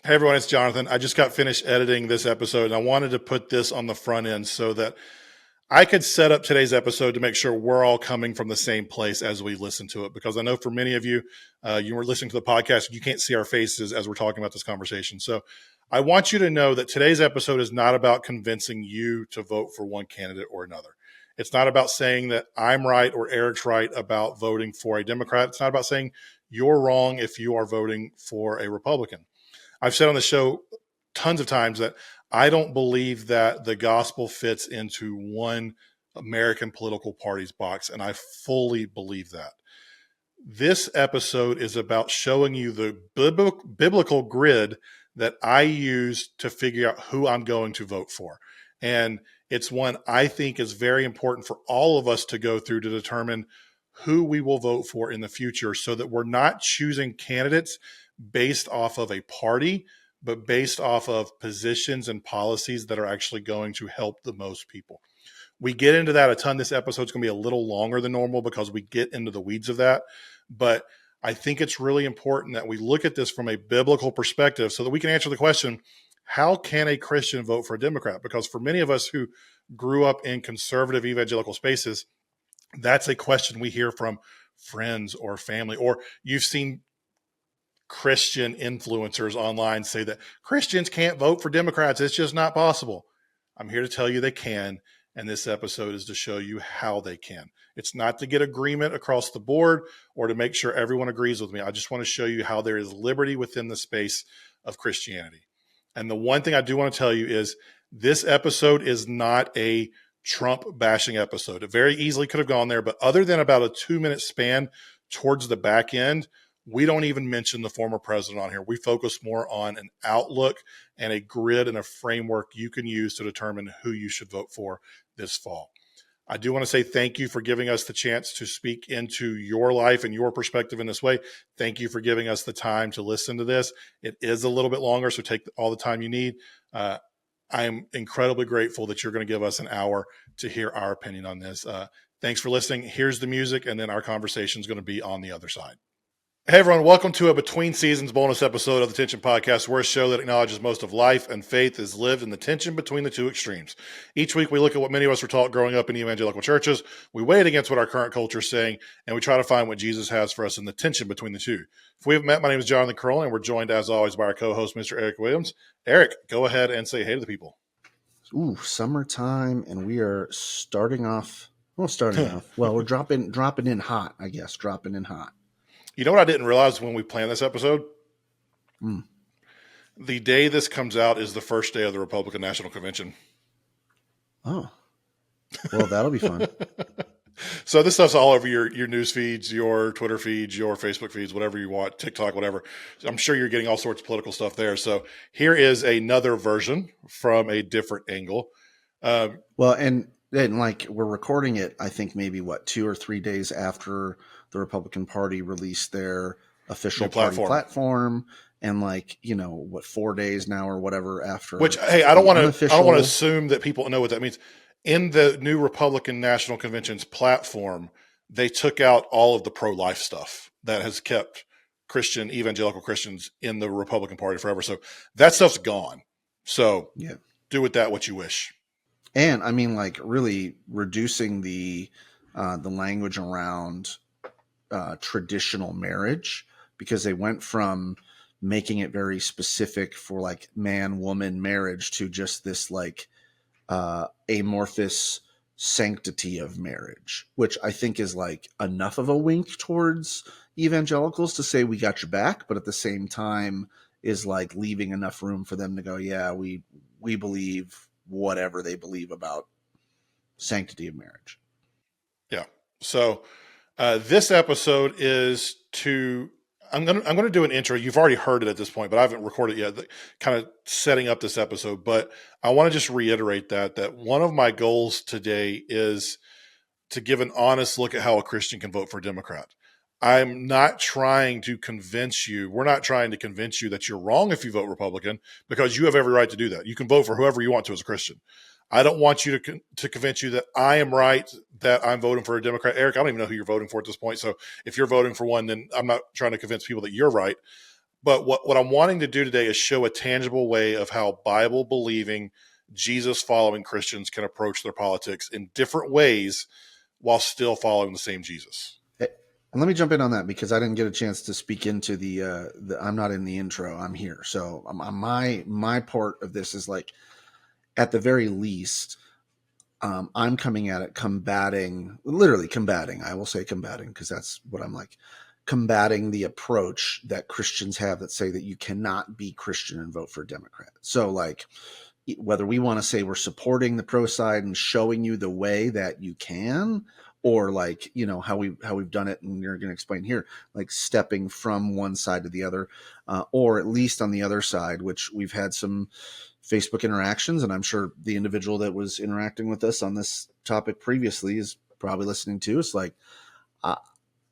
Hey everyone, it's Jonathan. I just got finished editing this episode and I wanted to put this on the front end so that I could set up today's episode to make sure we're all coming from the same place as we listen to it. Because I know for many of you, you were listening to the podcast, you can't see our faces as we're talking about this conversation. So I want you to know that today's episode is not about convincing you to vote for one candidate or another. It's not about saying that I'm right or Eric's right about voting for a Democrat. It's not about saying you're wrong if you are voting for a Republican. I've said on the show tons of times that I don't believe that the gospel fits into one American political party's box, and I fully believe that. This episode is about showing you the biblical grid that I use to figure out who I'm going to vote for. And it's one I think is very important for all of us to go through to determine who we will vote for in the future so that we're not choosing candidates based off of a party, but based off of positions and policies that are actually going to help the most people. We get into that a ton. This episode's going to be a little longer than normal because we get into the weeds of that. But I think it's really important that we look at this from a biblical perspective so that we can answer the question, how can a Christian vote for a Democrat? Because for many of us who grew up in conservative evangelical spaces, that's a question we hear from friends or family, or you've seen Christian influencers online say that Christians can't vote for Democrats. It's just not possible. I'm here to tell you they can. And this episode is to show you how they can. It's not to get agreement across the board or to make sure everyone agrees with me. I just want to show you how there is liberty within the space of Christianity. And the one thing I do want to tell you is this episode is not a Trump bashing episode. It very easily could have gone there, but other than about a 2-minute span towards the back end, we don't even mention the former president on here. We focus more on an outlook and a grid and a framework you can use to determine who you should vote for this fall. I do want to say thank you for giving us the chance to speak into your life and your perspective in this way. Thank you for giving us the time to listen to this. It is a little bit longer, so take all the time you need. I am incredibly grateful that you're going to give us an hour to hear our opinion on this. Thanks for listening. Here's the music, and then our conversation is going to be on the other side. Hey everyone, welcome to a Between Seasons bonus episode of the Tension Podcast. We're a show that acknowledges most of life and faith is lived in the tension between the two extremes. Each week we look at what many of us were taught growing up in evangelical churches, we weigh it against what our current culture is saying, and we try to find what Jesus has for us in the tension between the two. If we haven't met, my name is Jonathan Curl, and we're joined as always by our co-host, Mr. Eric Williams. Eric, go ahead and say hey to the people. Ooh, summertime, and we are starting off. Well, we're dropping in hot, I guess. Dropping in hot. You know what I didn't realize when we planned this episode? The day this comes out is the first day of the Republican National Convention. Oh, well, that'll be fun. So this stuff's all over your news feeds, your Twitter feeds, your Facebook feeds, whatever you want, TikTok, whatever. I'm sure you're getting all sorts of political stuff there. So here is another version from a different angle. Well, and like we're recording it, I think maybe 2 or 3 days after the Republican Party released their official party platform, and 4 days now or whatever after. Which, hey, I don't want to assume that people know what that means. In the new Republican National Convention's platform, they took out all of the pro-life stuff that has kept evangelical Christians in the Republican Party forever. So that stuff's gone. So yeah, do with that what you wish. And I mean, really reducing the language around traditional marriage, because they went from making it very specific for man-woman marriage to just this amorphous sanctity of marriage, which I think is enough of a wink towards evangelicals to say we got your back, but at the same time is leaving enough room for them to go, yeah, we believe whatever they believe about sanctity of marriage. Yeah. So this episode is I'm going to do an intro. You've already heard it at this point, but I haven't recorded it yet, kind of setting up this episode. But I want to just reiterate that one of my goals today is to give an honest look at how a Christian can vote for a Democrat. I'm not trying to convince you. We're not trying to convince you that you're wrong if you vote Republican, because you have every right to do that. You can vote for whoever you want to as a Christian. I don't want you to convince you that I am right, that I'm voting for a Democrat. Eric, I don't even know who you're voting for at this point. So if you're voting for one, then I'm not trying to convince people that you're right. But what I'm wanting to do today is show a tangible way of how Bible believing, Jesus following Christians can approach their politics in different ways while still following the same Jesus. And let me jump in on that because I didn't get a chance to speak into the I'm not in the intro. I'm here. So my part of this is like, at the very least, I'm coming at it literally combating. I will say combating because that's what I'm like. Combating the approach that Christians have that say that you cannot be Christian and vote for a Democrat. So like, whether we want to say we're supporting the pro side and showing you the way that you can, or like, how we've done it, and you're going to explain here, like stepping from one side to the other, or at least on the other side, which we've had some Facebook interactions, and I'm sure the individual that was interacting with us on this topic previously is probably listening to. It's like, uh,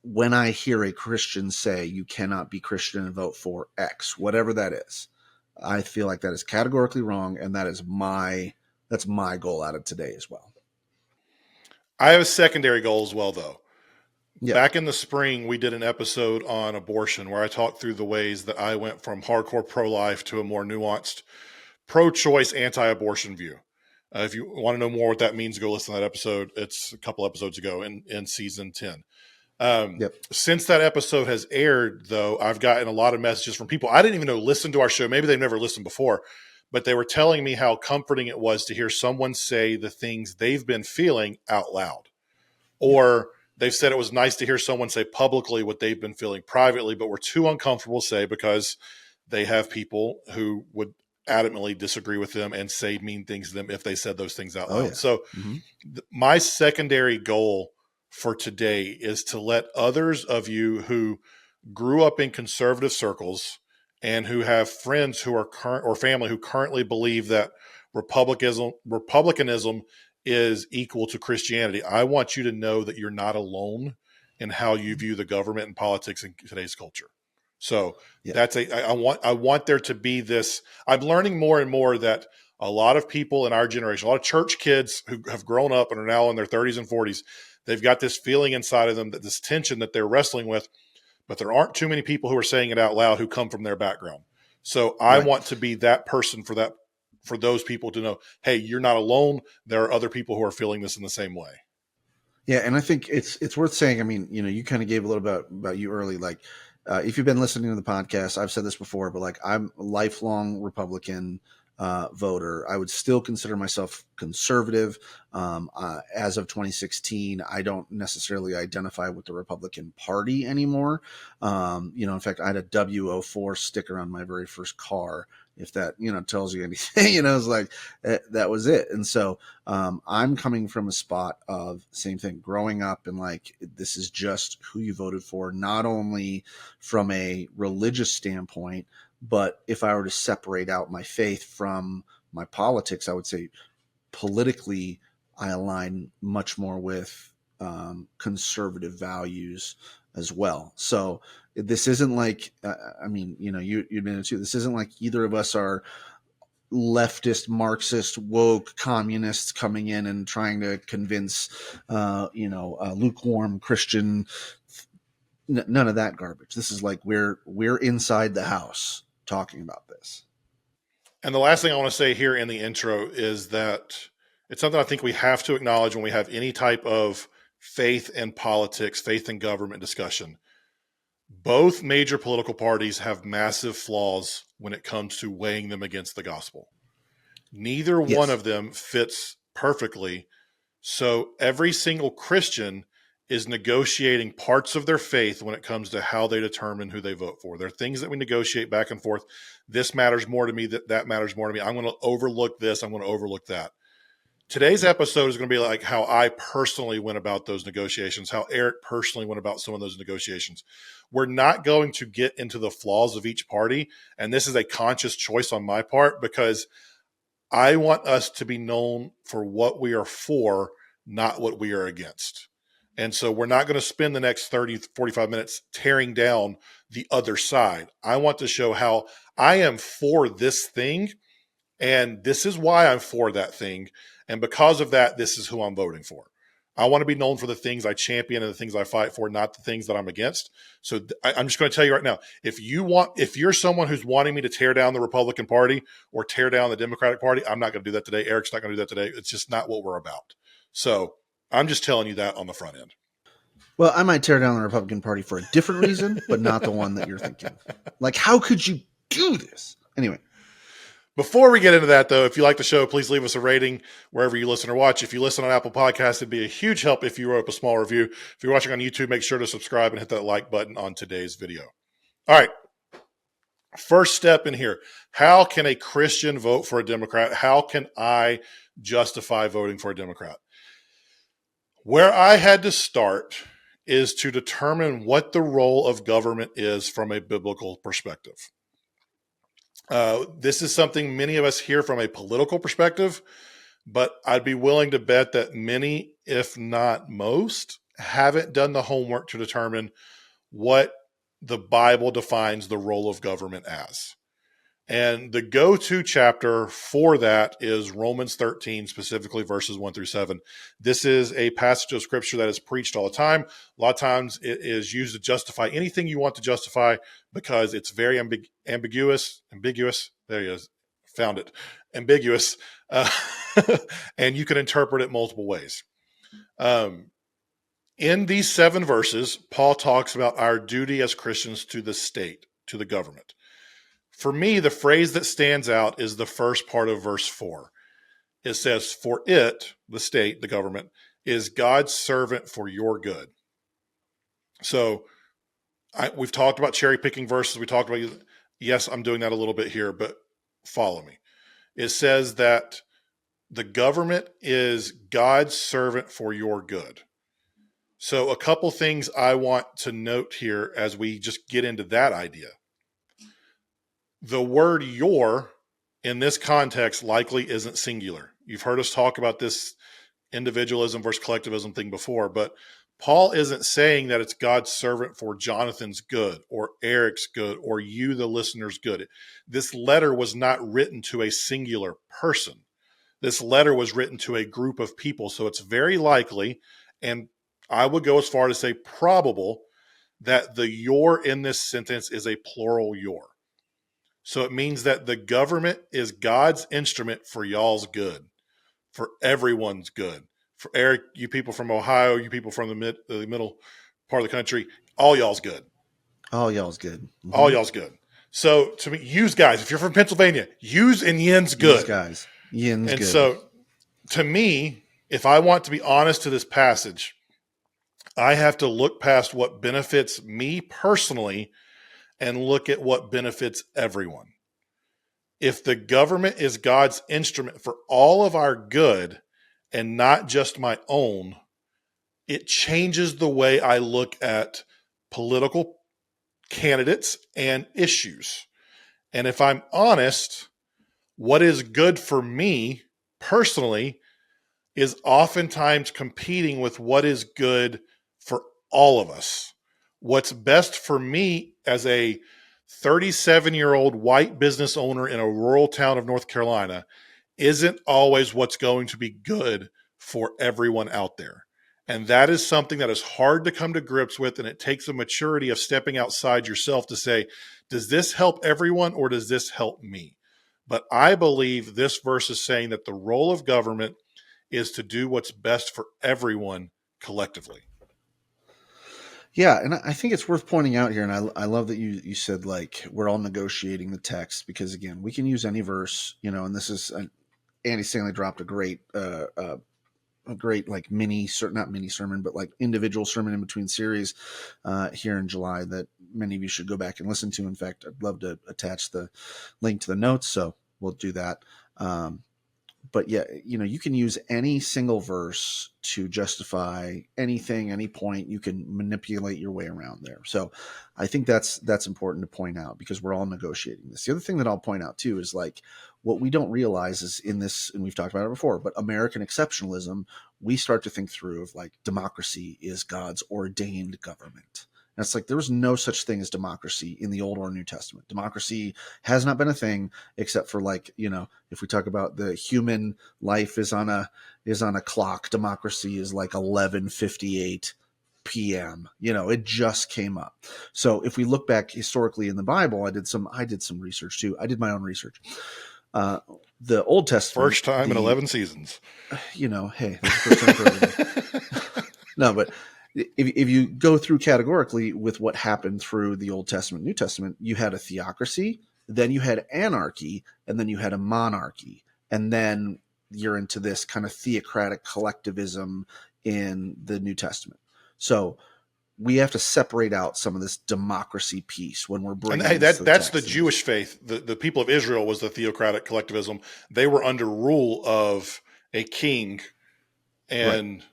when I hear a Christian say you cannot be Christian and vote for X, whatever that is, I feel like that is categorically wrong, and that's my goal out of today as well. I have a secondary goal as well, though. Yeah. Back in the spring, we did an episode on abortion where I talked through the ways that I went from hardcore pro-life to a more nuanced pro-choice, anti-abortion view. If you want to know more what that means, go listen to that episode. It's a couple episodes ago in season 10. Yep. Since that episode has aired, though, I've gotten a lot of messages from people I didn't even know listened to our show. Maybe they've never listened before, but they were telling me how comforting it was to hear someone say the things they've been feeling out loud. Or they've said it was nice to hear someone say publicly what they've been feeling privately, but were too uncomfortable to say because they have people who would adamantly disagree with them and say mean things to them if they said those things out loud. Yeah. So my secondary goal for today is to let others of you who grew up in conservative circles and who have friends who are current or family who currently believe that republicanism is equal to Christianity. I want you to know that you're not alone in how you view the government and politics in today's culture. So I want there to be this. I'm learning more and more that a lot of people in our generation, a lot of church kids who have grown up and are now in their 30s and 40s, they've got this feeling inside of them, that this tension that they're wrestling with, but there aren't too many people who are saying it out loud who come from their background. So I want to be that person for those people to know, hey, you're not alone. There are other people who are feeling this in the same way. Yeah, and I think it's worth saying. I mean, you kind of gave a little bit about you early. Like, if you've been listening to the podcast, I've said this before, but like, I'm a lifelong Republican voter. I would still consider myself conservative. As of 2016, I don't necessarily identify with the Republican Party anymore. In fact, I had a W04 sticker on my very first car. If that, tells you anything, it's like, that was it. And so, I'm coming from a spot of same thing, growing up, and like, this is just who you voted for, not only from a religious standpoint, but if I were to separate out my faith from my politics, I would say politically, I align much more with conservative values as well. So this isn't like, you admitted too, this isn't like either of us are leftist, Marxist, woke communists coming in and trying to convince, lukewarm Christian. None of that garbage. This is like, we're inside the house talking about this. And the last thing I want to say here in the intro is that it's something I think we have to acknowledge when we have any type of faith in politics, faith in government discussion. Both major political parties have massive flaws when it comes to weighing them against the gospel. Neither one of them fits perfectly. So every single Christian is negotiating parts of their faith when it comes to how they determine who they vote for. There are things that we negotiate back and forth. This matters more to me, that matters more to me. I'm going to overlook this. I'm going to overlook that. Today's episode is going to be like how I personally went about those negotiations, how Eric personally went about some of those negotiations. We're not going to get into the flaws of each party. And this is a conscious choice on my part because I want us to be known for what we are for, not what we are against. And so we're not going to spend the next 30, 45 minutes tearing down the other side. I want to show how I am for this thing, and this is why I'm for that thing. And because of that, this is who I'm voting for. I want to be known for the things I champion and the things I fight for, not the things that I'm against. So I'm just going to tell you right now, if you're someone who's wanting me to tear down the Republican Party or tear down the Democratic Party, I'm not going to do that today. Eric's not going to do that today. It's just not what we're about. So I'm just telling you that on the front end. Well, I might tear down the Republican Party for a different reason, but not the one that you're thinking. Like, how could you do this? Anyway. Before we get into that, though, if you like the show, please leave us a rating wherever you listen or watch. If you listen on Apple Podcasts, it'd be a huge help if you wrote up a small review. If you're watching on YouTube, make sure to subscribe and hit that like button on today's video. All right. First step in here. How can a Christian vote for a Democrat? How can I justify voting for a Democrat? Where I had to start is to determine what the role of government is from a biblical perspective. This is something many of us hear from a political perspective, but I'd be willing to bet that many, if not most, haven't done the homework to determine what the Bible defines the role of government as. And the go-to chapter for that is Romans 13, specifically verses 1 through 7. This is a passage of scripture that is preached all the time. A lot of times it is used to justify anything you want to justify because it's very ambiguous. There he is. Found it. Ambiguous. And you can interpret it multiple ways. In these 7 verses, Paul talks about our duty as Christians to the state, to the government. For me, the phrase that stands out is the first part of verse 4. It says, for it, the state, the government, is God's servant for your good. So we've talked about cherry picking verses. We talked about, yes, I'm doing that a little bit here, but follow me. It says that the government is God's servant for your good. So a couple things I want to note here as we just get into that idea. The word your in this context likely isn't singular. You've heard us talk about this individualism versus collectivism thing before, but Paul isn't saying that it's God's servant for Jonathan's good or Eric's good or you, the listener's good. This letter was not written to a singular person. This letter was written to a group of people. So it's very likely, and I would go as far to say probable, that the your in this sentence is a plural your. So it means that the government is God's instrument for y'all's good, for everyone's good. For Eric, you people from Ohio, you people from the middle part of the country, all y'all's good. All y'all's good. Mm-hmm. All y'all's good. So to me, use guys. If you're from Pennsylvania, use and yin's good. Use guys. Yin's and good. So to me, if I want to be honest to this passage, I have to look past what benefits me personally and look at what benefits everyone. If the government is God's instrument for all of our good and not just my own, it changes the way I look at political candidates and issues. And if I'm honest, what is good for me personally is oftentimes competing with what is good for all of us. What's best for me as a 37-year-old white business owner in a rural town of North Carolina isn't always what's going to be good for everyone out there. And that is something that is hard to come to grips with, and it takes a maturity of stepping outside yourself to say, does this help everyone or does this help me? But I believe this verse is saying that the role of government is to do what's best for everyone collectively. Yeah, and I think it's worth pointing out here, and I love that you said, like, we're all negotiating the text, because, again, we can use any verse, and this is, Andy Stanley dropped a great like not mini sermon, but like individual sermon in between series here in July that many of you should go back and listen to. In fact, I'd love to attach the link to the notes, so we'll do that. But yeah, you can use any single verse to justify anything, any point. You can manipulate your way around there. So I think that's important to point out, because we're all negotiating this. The other thing that I'll point out too is, like, what we don't realize is in this, and we've talked about it before, but American exceptionalism, we start to think through of, like, democracy is God's ordained government. And it's like there was no such thing as democracy in the Old or New Testament. Democracy has not been a thing except for, like, if we talk about the human life is on a clock, democracy is like 11:58 p.m. It just came up. So if we look back historically in the Bible, I did some research too. I did my own research. The Old Testament, First time in 11 seasons. Hey, that's the first time for everything. No, but if you go through categorically with what happened through the Old Testament, New Testament, you had a theocracy, then you had anarchy, and then you had a monarchy. And then you're into this kind of theocratic collectivism in the New Testament. So we have to separate out some of this democracy piece when we're bringing. And hey, that's the Jewish faith. The people of Israel was the theocratic collectivism. They were under rule of a king, and right.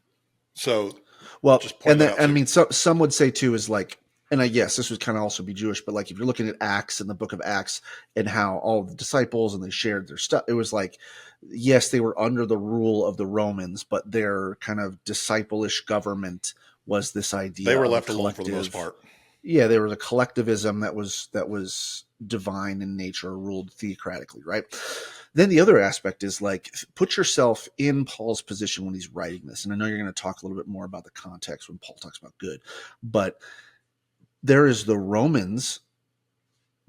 So well, and then I mean, some would say too is like, and I guess this would kind of also be Jewish, but like if you're looking at Acts and the book of Acts and how all the disciples and they shared their stuff, it was like, yes, they were under the rule of the Romans, but their kind of disciple-ish government was this idea. They were left alone for the most part. Yeah, there was a collectivism that was divine in nature, ruled theocratically, right? Then the other aspect is like, put yourself in Paul's position when he's writing this. And I know you're going to talk a little bit more about the context when Paul talks about good, but there is the Romans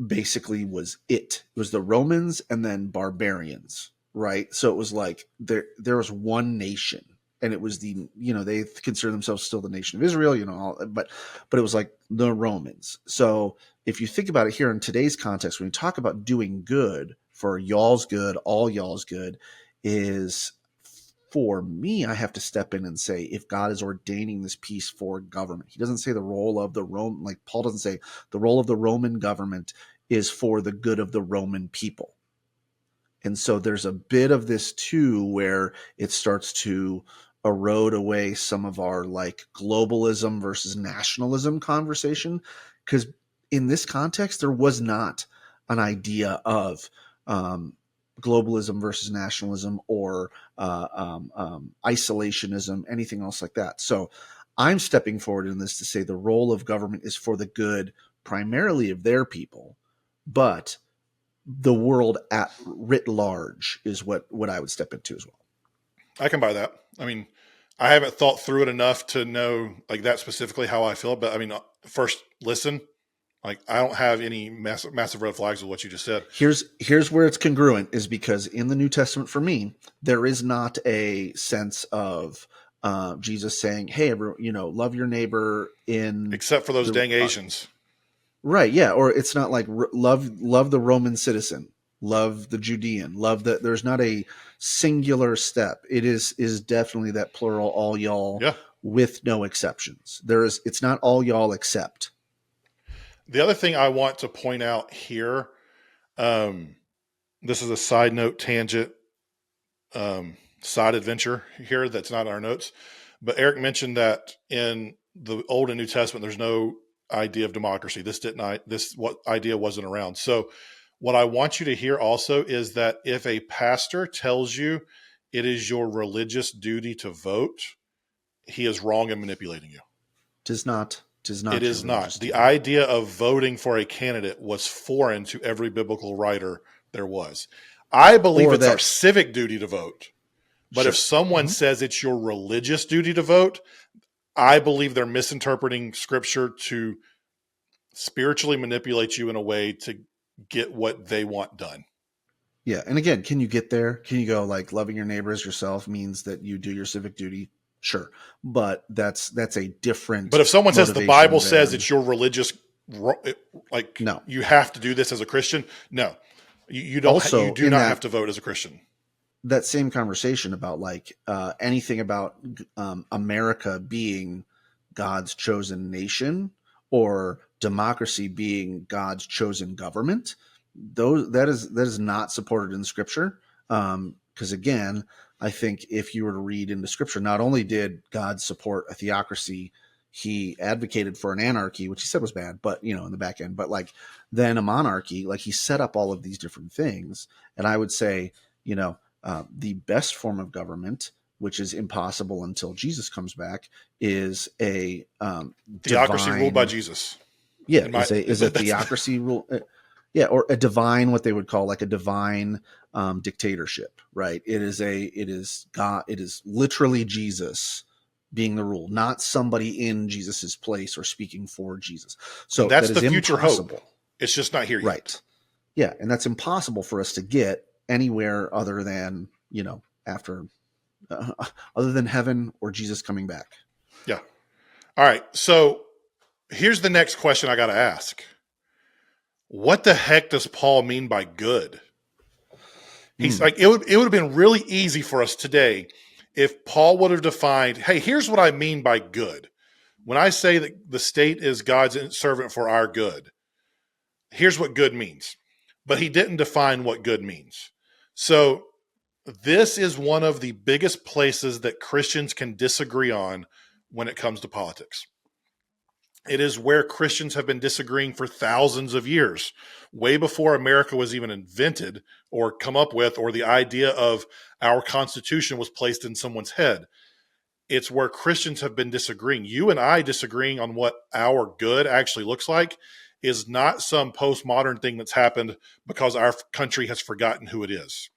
basically it was the Romans and then barbarians, right? So it was like there was one nation. And it was they consider themselves still the nation of Israel, but it was like the Romans. So if you think about it here in today's context, when you talk about doing good for y'all's good, all y'all's good, is for me, I have to step in and say, if God is ordaining this piece for government, he doesn't say the role of the Rome, like Paul doesn't say the role of the Roman government is for the good of the Roman people. And so there's a bit of this too, where it starts to erode away some of our like globalism versus nationalism conversation. Because in this context, there was not an idea of globalism versus nationalism or isolationism, anything else like that. So I'm stepping forward in this to say the role of government is for the good primarily of their people, but the world at writ large is what I would step into as well. I can buy that. I mean, I haven't thought through it enough to know like that specifically how I feel, but I mean, first listen, like I don't have any massive red flags with what you just said. Here's where it's congruent is because in the New Testament for me, there is not a sense of Jesus saying, hey, love your neighbor except for those dang Asians. Right. Yeah. Or it's not like love the Roman citizen, love the Judean, there's not a singular step. It is definitely that plural, all y'all, with no exceptions. It's not all y'all except. The other thing I want to point out here, this is a side note tangent, side adventure here that's not in our notes, but Eric mentioned that in the Old and New Testament, there's no idea of democracy. This idea wasn't around. So what I want you to hear also is that if a pastor tells you it is your religious duty to vote, he is wrong in manipulating you. Tis not. It is not. The idea of voting for a candidate was foreign to every biblical writer there was. I believe it's our civic duty to vote. But if someone says it's your religious duty to vote, I believe they're misinterpreting scripture to spiritually manipulate you in a way to get what they want done. Yeah. And again, can you get there? Can you go like loving your neighbor as yourself means that you do your civic duty? Sure. But that's a different. But if someone says the Bible says it's your religious, like no, you have to do this as a Christian. No, you don't. Also, you do not have to vote as a Christian. That same conversation about like anything about America being God's chosen nation or democracy being God's chosen government, that is not supported in Scripture. Because again, I think if you were to read into Scripture, not only did God support a theocracy, he advocated for an anarchy, which he said was bad, but in the back end, but like then a monarchy, like he set up all of these different things. And I would say, the best form of government which is impossible until Jesus comes back, is a Theocracy ruled by divine, Jesus. yeah, In my, is a theocracy rule, yeah, or a divine, what they would call like a divine dictatorship, right? It is God, it is literally Jesus being the rule, not somebody in Jesus's place or speaking for Jesus. and So that's that the is future hope. impossible, It's just not here yet. right? Yeah, and that's impossible for us to get anywhere other than, after other than heaven or Jesus coming back. Yeah. All right. So here's the next question I got to ask. What the heck does Paul mean by good? He's like, it would have been really easy for us today if Paul would have defined, hey, here's what I mean by good. When I say that the state is God's servant for our good, here's what good means. But he didn't define what good means. So this is one of the biggest places that Christians can disagree on when it comes to politics. It is where Christians have been disagreeing for thousands of years, way before America was even invented or come up with, or the idea of our Constitution was placed in someone's head. It's where Christians have been disagreeing. You and I disagreeing on what our good actually looks like is not some postmodern thing that's happened because our country has forgotten who it is.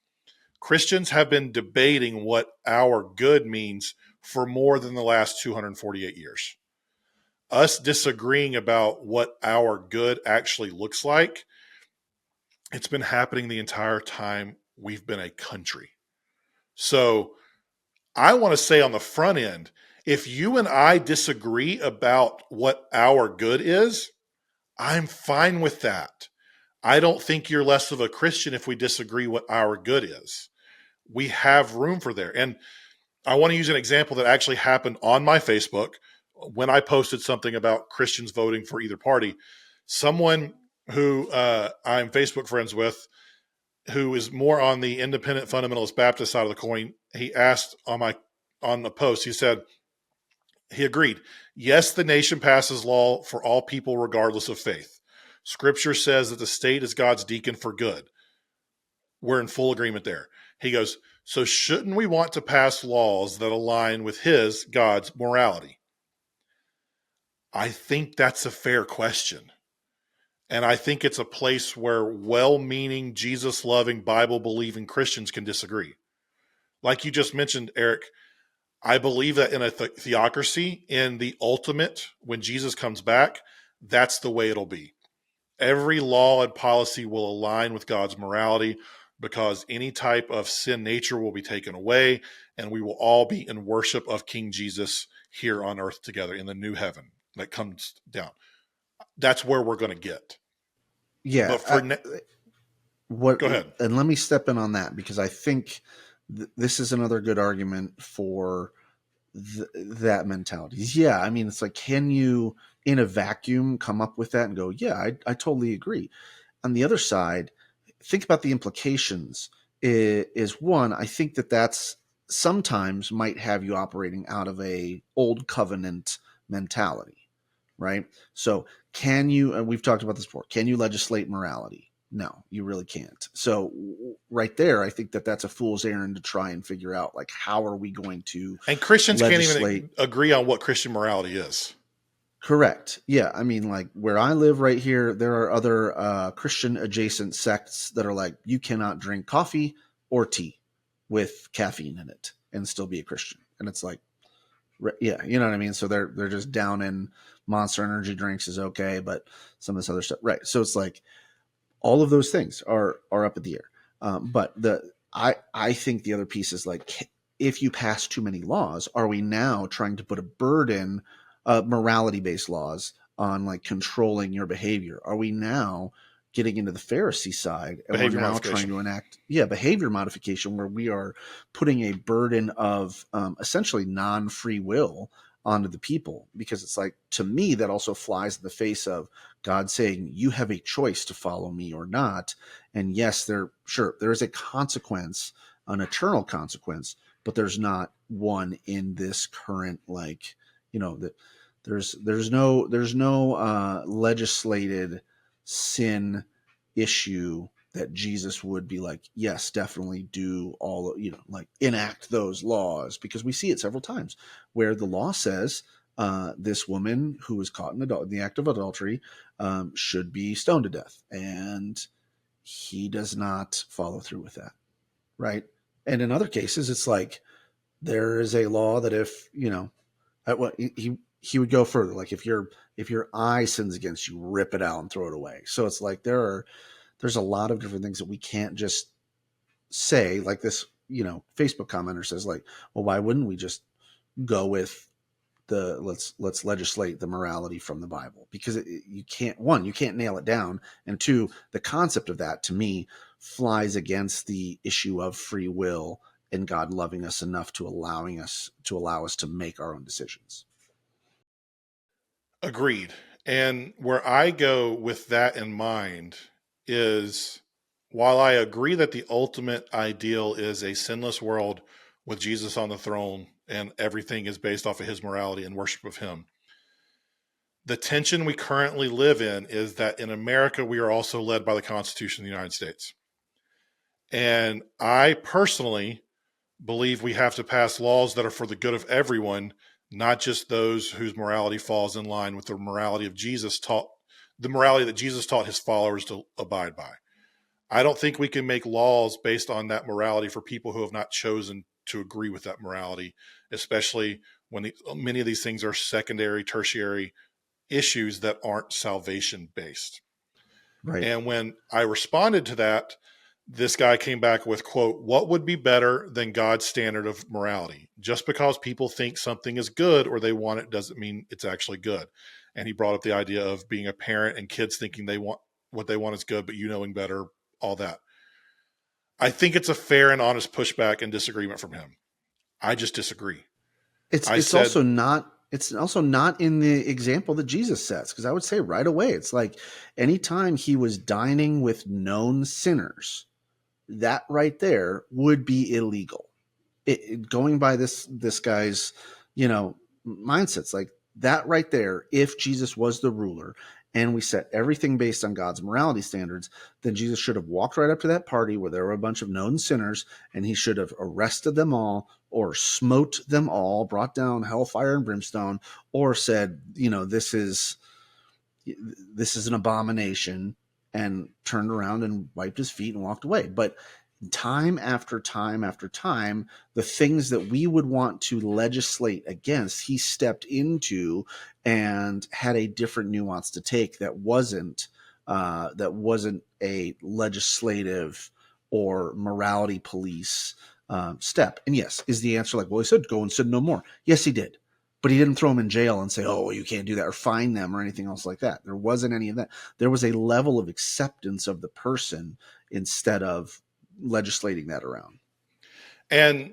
Christians have been debating what our good means for more than the last 248 years. Us disagreeing about what our good actually looks like, it's been happening the entire time we've been a country. So I want to say on the front end, if you and I disagree about what our good is, I'm fine with that. I don't think you're less of a Christian if we disagree what our good is. We have room for there. And I want to use an example that actually happened on my Facebook when I posted something about Christians voting for either party. Someone who I'm Facebook friends with, who is more on the independent fundamentalist Baptist side of the coin, he asked on the post, he said, he agreed, yes, the nation passes law for all people regardless of faith. Scripture says that the state is God's deacon for good. We're in full agreement there. He goes, so shouldn't we want to pass laws that align with God's morality? I think that's a fair question. And I think it's a place where well-meaning, Jesus-loving, Bible-believing Christians can disagree. Like you just mentioned, Eric, I believe that in a theocracy, in the ultimate, when Jesus comes back, that's the way it'll be. Every law and policy will align with God's morality because any type of sin nature will be taken away and we will all be in worship of King Jesus here on earth together in the new heaven that comes down. That's where we're going to get. Yeah. But for What? go ahead. And let me step in on that because I think this is another good argument for that mentality. Yeah, I mean, it's like, can you, in a vacuum, come up with that and go, yeah, I totally agree. On the other side, think about the implications. Is one, I think that's sometimes might have you operating out of a old covenant mentality, right? So can you, and we've talked about this before, can you legislate morality? No, you really can't. So right there, I think that's a fool's errand to try and figure out, like, how are we going to And Christians legislate? can't even agree on what Christian morality is. Correct. Yeah. I mean, like where I live right here, there are other Christian adjacent sects that are like, you cannot drink coffee or tea with caffeine in it and still be a Christian. And it's like, yeah, you know what I mean? So they're just down in Monster Energy drinks is okay, but some of this other stuff. Right. So it's like, all of those things are up in the air. But I think the other piece is like, if you pass too many laws, are we now trying to put a burden, morality based laws on like controlling your behavior? Are we now getting into the Pharisee side and Behavior we're now trying to enact behavior modification where we are putting a burden of essentially non-free will onto the people? Because it's like, to me, that also flies in the face of God saying you have a choice to follow me or not. And yes, there is a consequence, an eternal consequence, but there's not one in this current, like, that there's no legislated sin issue that Jesus would be like, yes, definitely do all, like enact those laws, because we see it several times where the law says this woman who was caught in the act of adultery should be stoned to death. And he does not follow through with that. Right. And in other cases, it's like there is a law that if, he would go further. Like if your eye sins against you, rip it out and throw it away. So it's like there's a lot of different things that we can't just say, like this, Facebook commenter says, like, well, why wouldn't we just go with the let's legislate the morality from the Bible? Because you can't nail it down, and two, the concept of that to me flies against the issue of free will and God loving us enough to allow us to make our own decisions. Agreed. And where I go with that in mind is, while I agree that the ultimate ideal is a sinless world with Jesus on the throne and everything is based off of his morality and worship of him, the tension we currently live in is that in America, we are also led by the Constitution of the United States. And I personally believe we have to pass laws that are for the good of everyone, not just those whose morality falls in line with the morality that Jesus taught his followers to abide by. I don't think we can make laws based on that morality for people who have not chosen to agree with that morality, especially when many of these things are secondary, tertiary issues that aren't salvation based. Right. And when I responded to that, this guy came back with, quote, "What would be better than God's standard of morality? Just because people think something is good or they want it doesn't mean it's actually good." And he brought up the idea of being a parent and kids thinking they want what they want is good, but you knowing better, all that. I think it's a fair and honest pushback and disagreement from him. I just disagree. It's also not in the example that Jesus sets, because I would say right away, it's like anytime he was dining with known sinners, that right there would be illegal. Going by this guy's, mindsets, like that right there, if Jesus was the ruler and we set everything based on God's morality standards, then Jesus should have walked right up to that party where there were a bunch of known sinners, and he should have arrested them all or smote them all, brought down hellfire and brimstone, or said, this is an abomination, and turned around and wiped his feet and walked away. But time after time after time, the things that we would want to legislate against, he stepped into and had a different nuance to take that wasn't a legislative or morality police step. And yes, is the answer like, well, he said go and sin no more? Yes, he did. But he didn't throw them in jail and say, oh, you can't do that, or fine them or anything else like that. There wasn't any of that. There was a level of acceptance of the person instead of legislating that around. And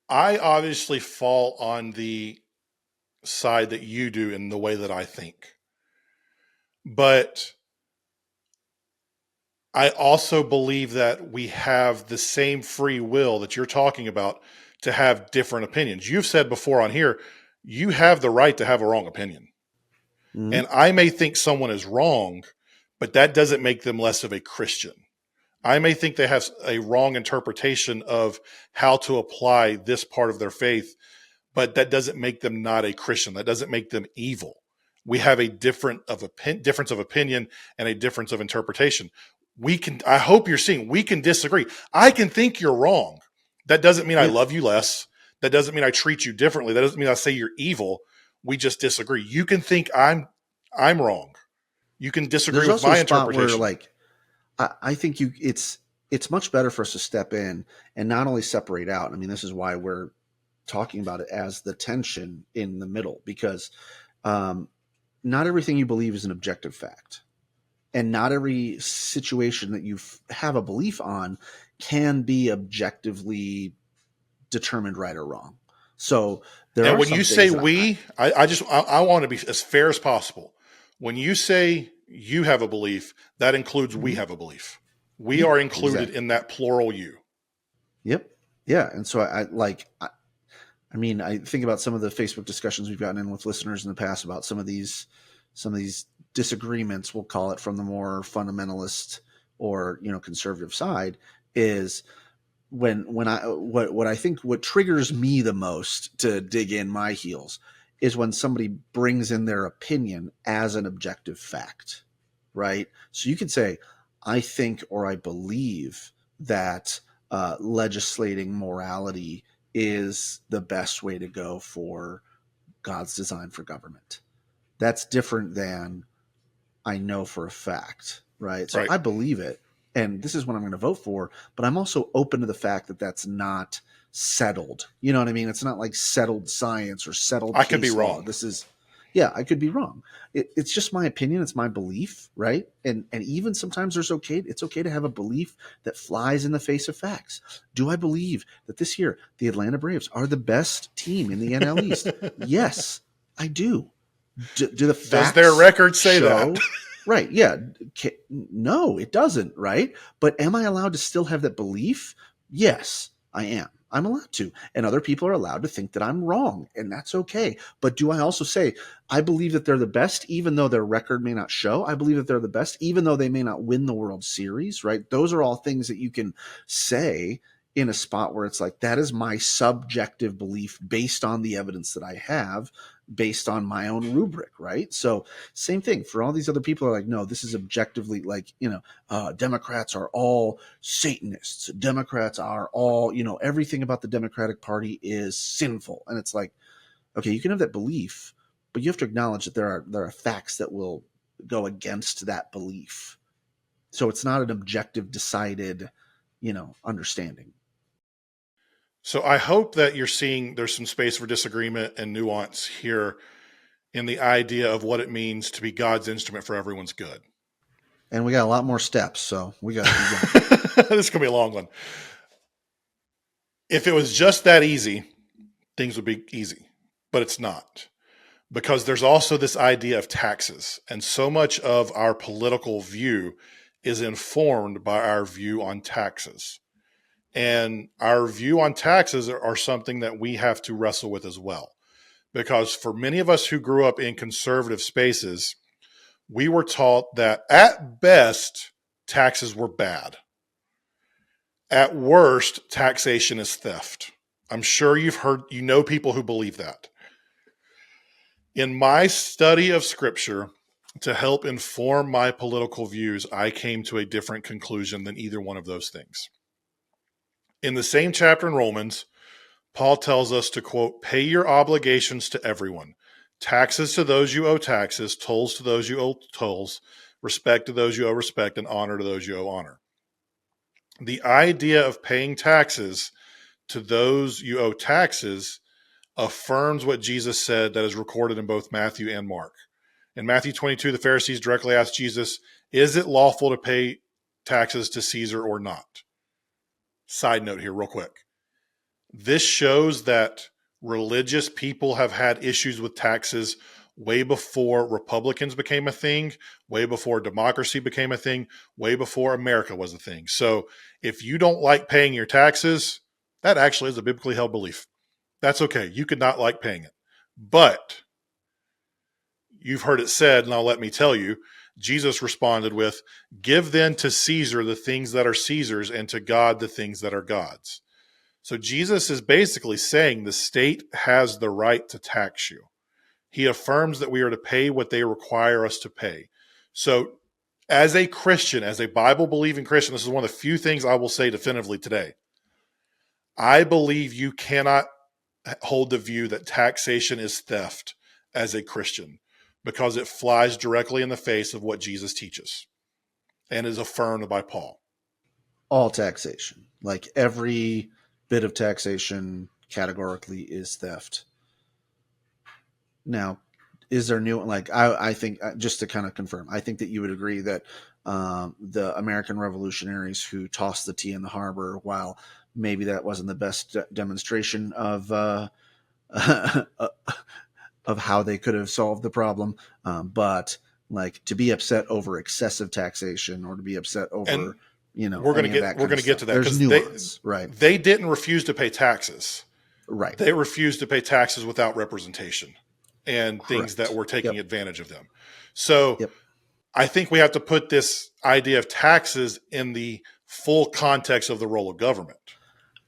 I obviously fall on the side that you do in the way that I think. But I also believe that we have the same free will that you're talking about to have different opinions. You've said before on here, you have the right to have a wrong opinion. Mm-hmm. And I may think someone is wrong, but that doesn't make them less of a Christian. I may think they have a wrong interpretation of how to apply this part of their faith, but that doesn't make them not a Christian. That doesn't make them evil. We have a difference of opinion and a difference of interpretation. I hope you're seeing, we can disagree. I can think you're wrong. That doesn't mean I love you less. That doesn't mean I treat you differently. That doesn't mean I say you're evil. We just disagree. You can think I'm wrong. You can disagree with my interpretation. Where, like, I think it's much better for us to step in and not only separate out. I mean, this is why we're talking about it as the tension in the middle, because not everything you believe is an objective fact. And not every situation that you have a belief on can be objectively determined right or wrong. So and when you say we, I want to be as fair as possible. When you say you have a belief, that includes we have a belief. We are included in that plural you. Yep. Yeah. And so I think about some of the Facebook discussions we've gotten in with listeners in the past about some of these disagreements, we'll call it, from the more fundamentalist or conservative side is when I what I think what triggers me the most to dig in my heels is when somebody brings in their opinion as an objective fact, right? So you could say, I think or I believe that legislating morality is the best way to go for God's design for government. That's different than I know for a fact, right? So Right. I believe it, and this is what I'm going to vote for, but I'm also open to the fact that that's not settled. You know what I mean? It's not like settled science or settled I could be case law. wrong. This is, yeah, I could be wrong. It's just my opinion. It's my belief, right? And even sometimes it's okay to have a belief that flies in the face of facts. Do I believe that this year the Atlanta Braves are the best team in the NL East? Yes, I do. Do the facts Does their record say show? that? Right. Yeah. No, it doesn't. Right. But am I allowed to still have that belief? Yes, I am. I'm allowed to. And other people are allowed to think that I'm wrong, and that's okay. But do I also say, I believe that they're the best, even though their record may not show? I believe that they're the best, even though they may not win the World Series, right? Those are all things that you can say in a spot where it's like, that is my subjective belief based on the evidence that I have, based on my own rubric, right? So same thing for all these other people are like, no, this is objectively like, Democrats are all Satanists. Democrats are all, everything about the Democratic Party is sinful. And it's like, okay, you can have that belief, but you have to acknowledge that there are facts that will go against that belief. So it's not an objective decided, understanding. So I hope that you're seeing there's some space for disagreement and nuance here in the idea of what it means to be God's instrument for everyone's good. And we got a lot more steps, so we got to keep going. This is going to be a long one. If it was just that easy, things would be easy, but it's not. Because there's also this idea of taxes, and so much of our political view is informed by our view on taxes. And our view on taxes are something that we have to wrestle with as well. Because for many of us who grew up in conservative spaces, we were taught that at best, taxes were bad. At worst, taxation is theft. I'm sure you know people who believe that. In my study of scripture, to help inform my political views, I came to a different conclusion than either one of those things. In the same chapter in Romans, Paul tells us to, quote, pay your obligations to everyone. Taxes to those you owe taxes, tolls to those you owe tolls, respect to those you owe respect, and honor to those you owe honor. The idea of paying taxes to those you owe taxes affirms what Jesus said that is recorded in both Matthew and Mark. In Matthew 22, the Pharisees directly asked Jesus, is it lawful to pay taxes to Caesar or not? Side note here, real quick. This shows that religious people have had issues with taxes way before Republicans became a thing, way before democracy became a thing, way before America was a thing. So if you don't like paying your taxes, that actually is a biblically held belief. That's okay. You could not like paying it. But you've heard it said, now let me tell you, Jesus responded with, give then to Caesar the things that are Caesar's and to God the things that are God's. So Jesus is basically saying the state has the right to tax you. He affirms that we are to pay what they require us to pay. So as a Christian, as a Bible-believing Christian, this is one of the few things I will say definitively today. I believe you cannot hold the view that taxation is theft as a Christian because it flies directly in the face of what Jesus teaches and is affirmed by Paul. All taxation, like every bit of taxation categorically is theft. Now, is there new, like, I think, just to kind of confirm, I think that you would agree that the American revolutionaries who tossed the tea in the harbor, while maybe that wasn't the best demonstration of of how they could have solved the problem, but like to be upset over excessive taxation or to be upset over, And we're going to get to that There's nuance, right? They didn't refuse to pay taxes. Right. They refused to pay taxes without representation and things Correct. that were taking advantage of them. So Yep. I think we have to put this idea of taxes in the full context of the role of government.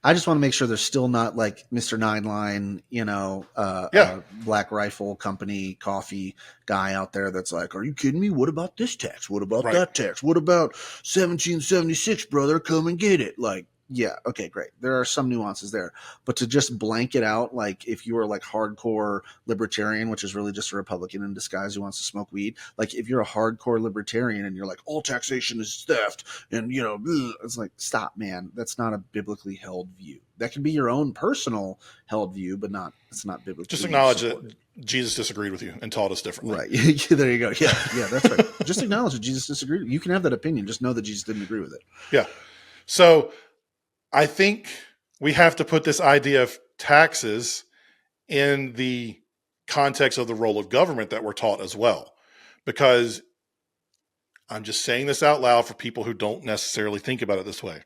I just want to make sure there's still not like Mr. Nine Line, Yeah. Black Rifle Company coffee guy out there that's like, are you kidding me? What about this tax? What about Right. that tax? What about 1776, brother? Come and get it. Like, yeah, okay, great. There are some nuances there. But to just blanket out, like if you are like hardcore libertarian, which is really just a Republican in disguise who wants to smoke weed, like if you're a hardcore libertarian and you're like, all taxation is theft and, it's like, stop, man. That's not a biblically held view. That can be your own personal held view, but it's not biblically Just acknowledge supported. that Jesus disagreed with you and taught us differently. Right. There you go. Yeah, that's right. Just acknowledge that Jesus disagreed. You can have that opinion. Just know that Jesus didn't agree with it. Yeah. So I think we have to put this idea of taxes in the context of the role of government that we're taught as well. Because I'm just saying this out loud for people who don't necessarily think about it this way.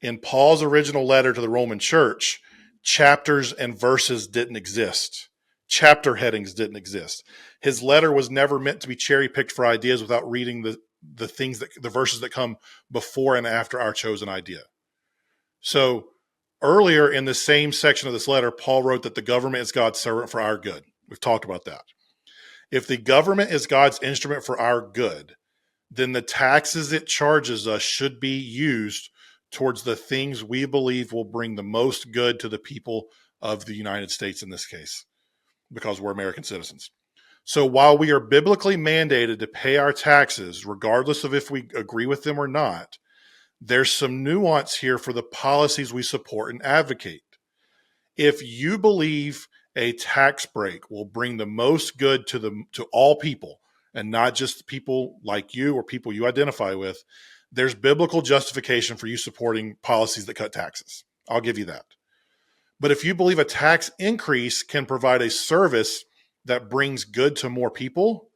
In Paul's original letter to the Roman church, chapters and verses didn't exist. Chapter headings didn't exist. His letter was never meant to be cherry picked for ideas without reading the verses that come before and after our chosen idea. So earlier in the same section of this letter, Paul wrote that the government is God's servant for our good. We've talked about that. If the government is God's instrument for our good, then the taxes it charges us should be used towards the things we believe will bring the most good to the people of the United States in this case, because we're American citizens. So while we are biblically mandated to pay our taxes, regardless of if we agree with them or not, there's some nuance here for the policies we support and advocate. If you believe a tax break will bring the most good to all people and not just people like you or people you identify with, there's biblical justification for you supporting policies that cut taxes. I'll give you that. But if you believe a tax increase can provide a service that brings good to more people,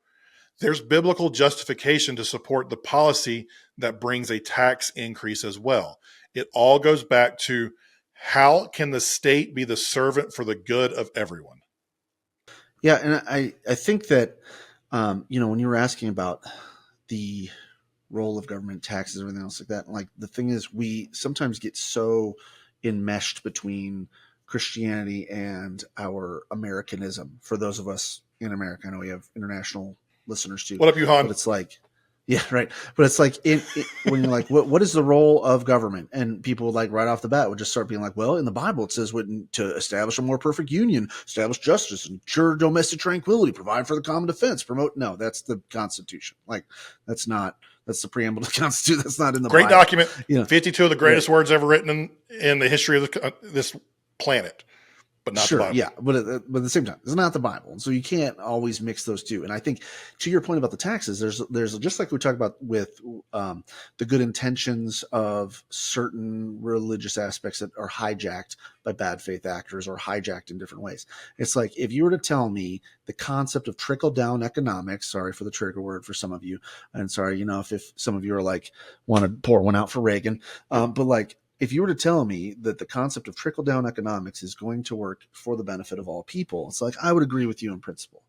there's biblical justification to support the policy that brings a tax increase as well. It all goes back to, how can the state be the servant for the good of everyone? Yeah, and I think that, when you were asking about the role of government, taxes, everything else like that, like the thing is, we sometimes get so enmeshed between Christianity and our Americanism. For those of us in America, I know we have international listeners too. What up, you, Han? But it's like, yeah, right. But it's like when you're like, what is the role of government? And people like right off the bat would just start being like, well, in the Bible it says to establish a more perfect union, establish justice, ensure domestic tranquility, provide for the common defense, promote. No, that's the Constitution. Like that's the preamble to the Constitution. That's not in the Great Bible. document. 52 of the greatest words ever written in the history of this planet. But not the Bible. Yeah, but at the same time, it's not the Bible, and so you can't always mix those two. And I think, to your point about the taxes, there's just like we talked about with the good intentions of certain religious aspects that are hijacked by bad faith actors or hijacked in different ways. It's like if you were to tell me the concept of trickle down economics, sorry for the trigger word for some of you, and sorry, if some of you are like want to pour one out for Reagan, but like, if you were to tell me that the concept of trickle down economics is going to work for the benefit of all people, it's like I would agree with you in principle.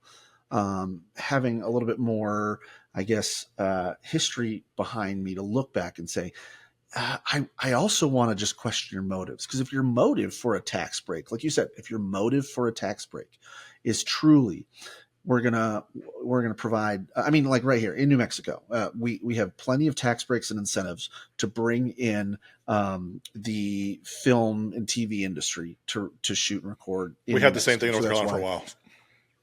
Having a little bit more, I guess, history behind me to look back and say, I also want to just question your motives, because if your motive for a tax break, like you said, if your motive for a tax break is truly we're gonna provide. I mean, like right here in New Mexico, we have plenty of tax breaks and incentives to bring in the film and TV industry to shoot and record. We had the same thing in North Carolina for a while.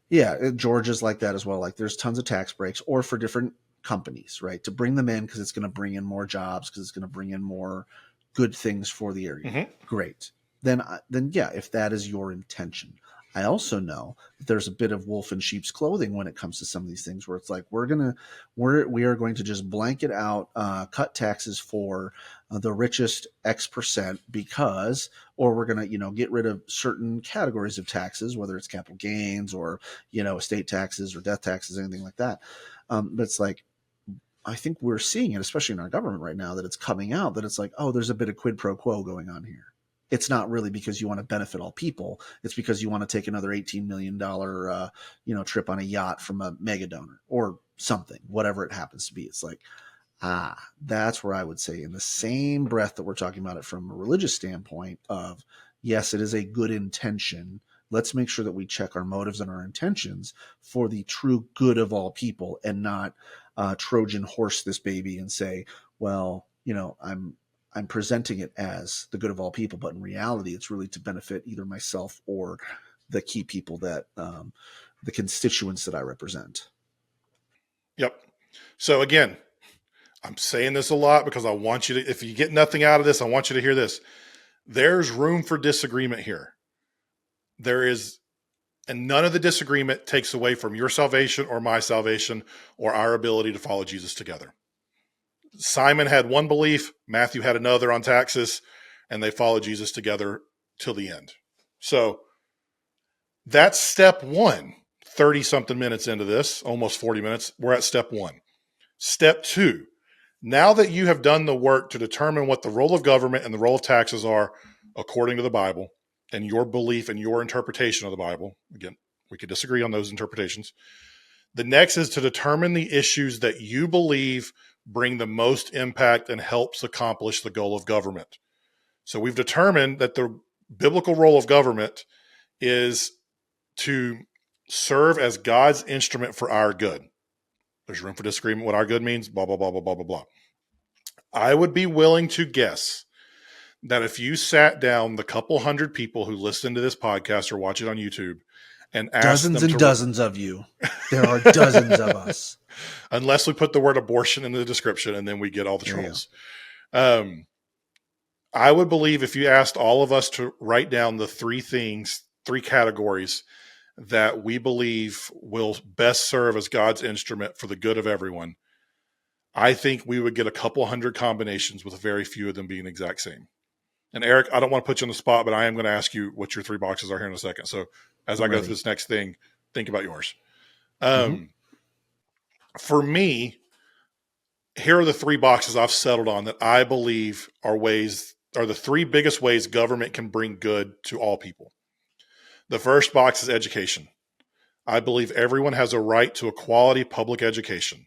Yeah, Georgia's like that as well. Like there's tons of tax breaks, or for different companies, right, to bring them in because it's going to bring in more jobs, because it's going to bring in more good things for the area. Mm-hmm. Great. Then yeah, if that is your intention. I also know that there's a bit of wolf in sheep's clothing when it comes to some of these things, where it's like we are going to just blanket out, cut taxes for the richest X percent because, or we're going to get rid of certain categories of taxes, whether it's capital gains or estate taxes or death taxes, anything like that. But it's like, I think we're seeing it, especially in our government right now, that it's coming out that it's like, oh, there's a bit of quid pro quo going on here. It's not really because you want to benefit all people. It's because you want to take another $18 million, trip on a yacht from a mega donor or something, whatever it happens to be. It's like, that's where I would say, in the same breath that we're talking about it from a religious standpoint of, yes, it is a good intention. Let's make sure that we check our motives and our intentions for the true good of all people, and not Trojan horse this baby and say, well, I'm presenting it as the good of all people, but in reality, it's really to benefit either myself or the key people that the constituents that I represent. Yep. So again, I'm saying this a lot because I want you to, if you get nothing out of this, I want you to hear this. There's room for disagreement here. There is, and none of the disagreement takes away from your salvation or my salvation or our ability to follow Jesus together. Simon had one belief, Matthew had another on taxes, and they followed Jesus together till the end. So that's step one. 30 something minutes into this, almost 40 minutes, we're at step one. Step two, now that you have done the work to determine what the role of government and the role of taxes are according to the Bible and your belief and your interpretation of the Bible, again, we could disagree on those interpretations. The next is to determine the issues that you believe bring the most impact and helps accomplish the goal of government. So we've determined that the biblical role of government is to serve as God's instrument for our good. There's room for disagreement what our good means, blah, blah, blah, blah, blah, blah, blah. I would be willing to guess that if you sat down the couple hundred people who listen to this podcast or watch it on YouTube and asked them dozens of you, there are dozens of us. Unless we put the word abortion in the description and then we get all the trolls. I would believe if you asked all of us to write down the three categories that we believe will best serve as God's instrument for the good of everyone, I think we would get a couple hundred combinations with very few of them being the exact same. And Eric, I don't want to put you on the spot, but I am going to ask you what your three boxes are here in a second. So as I go through this next thing, think about yours. For me, here are the three boxes I've settled on that I believe are the three biggest ways government can bring good to all people. The first box is education. I believe everyone has a right to a quality public education.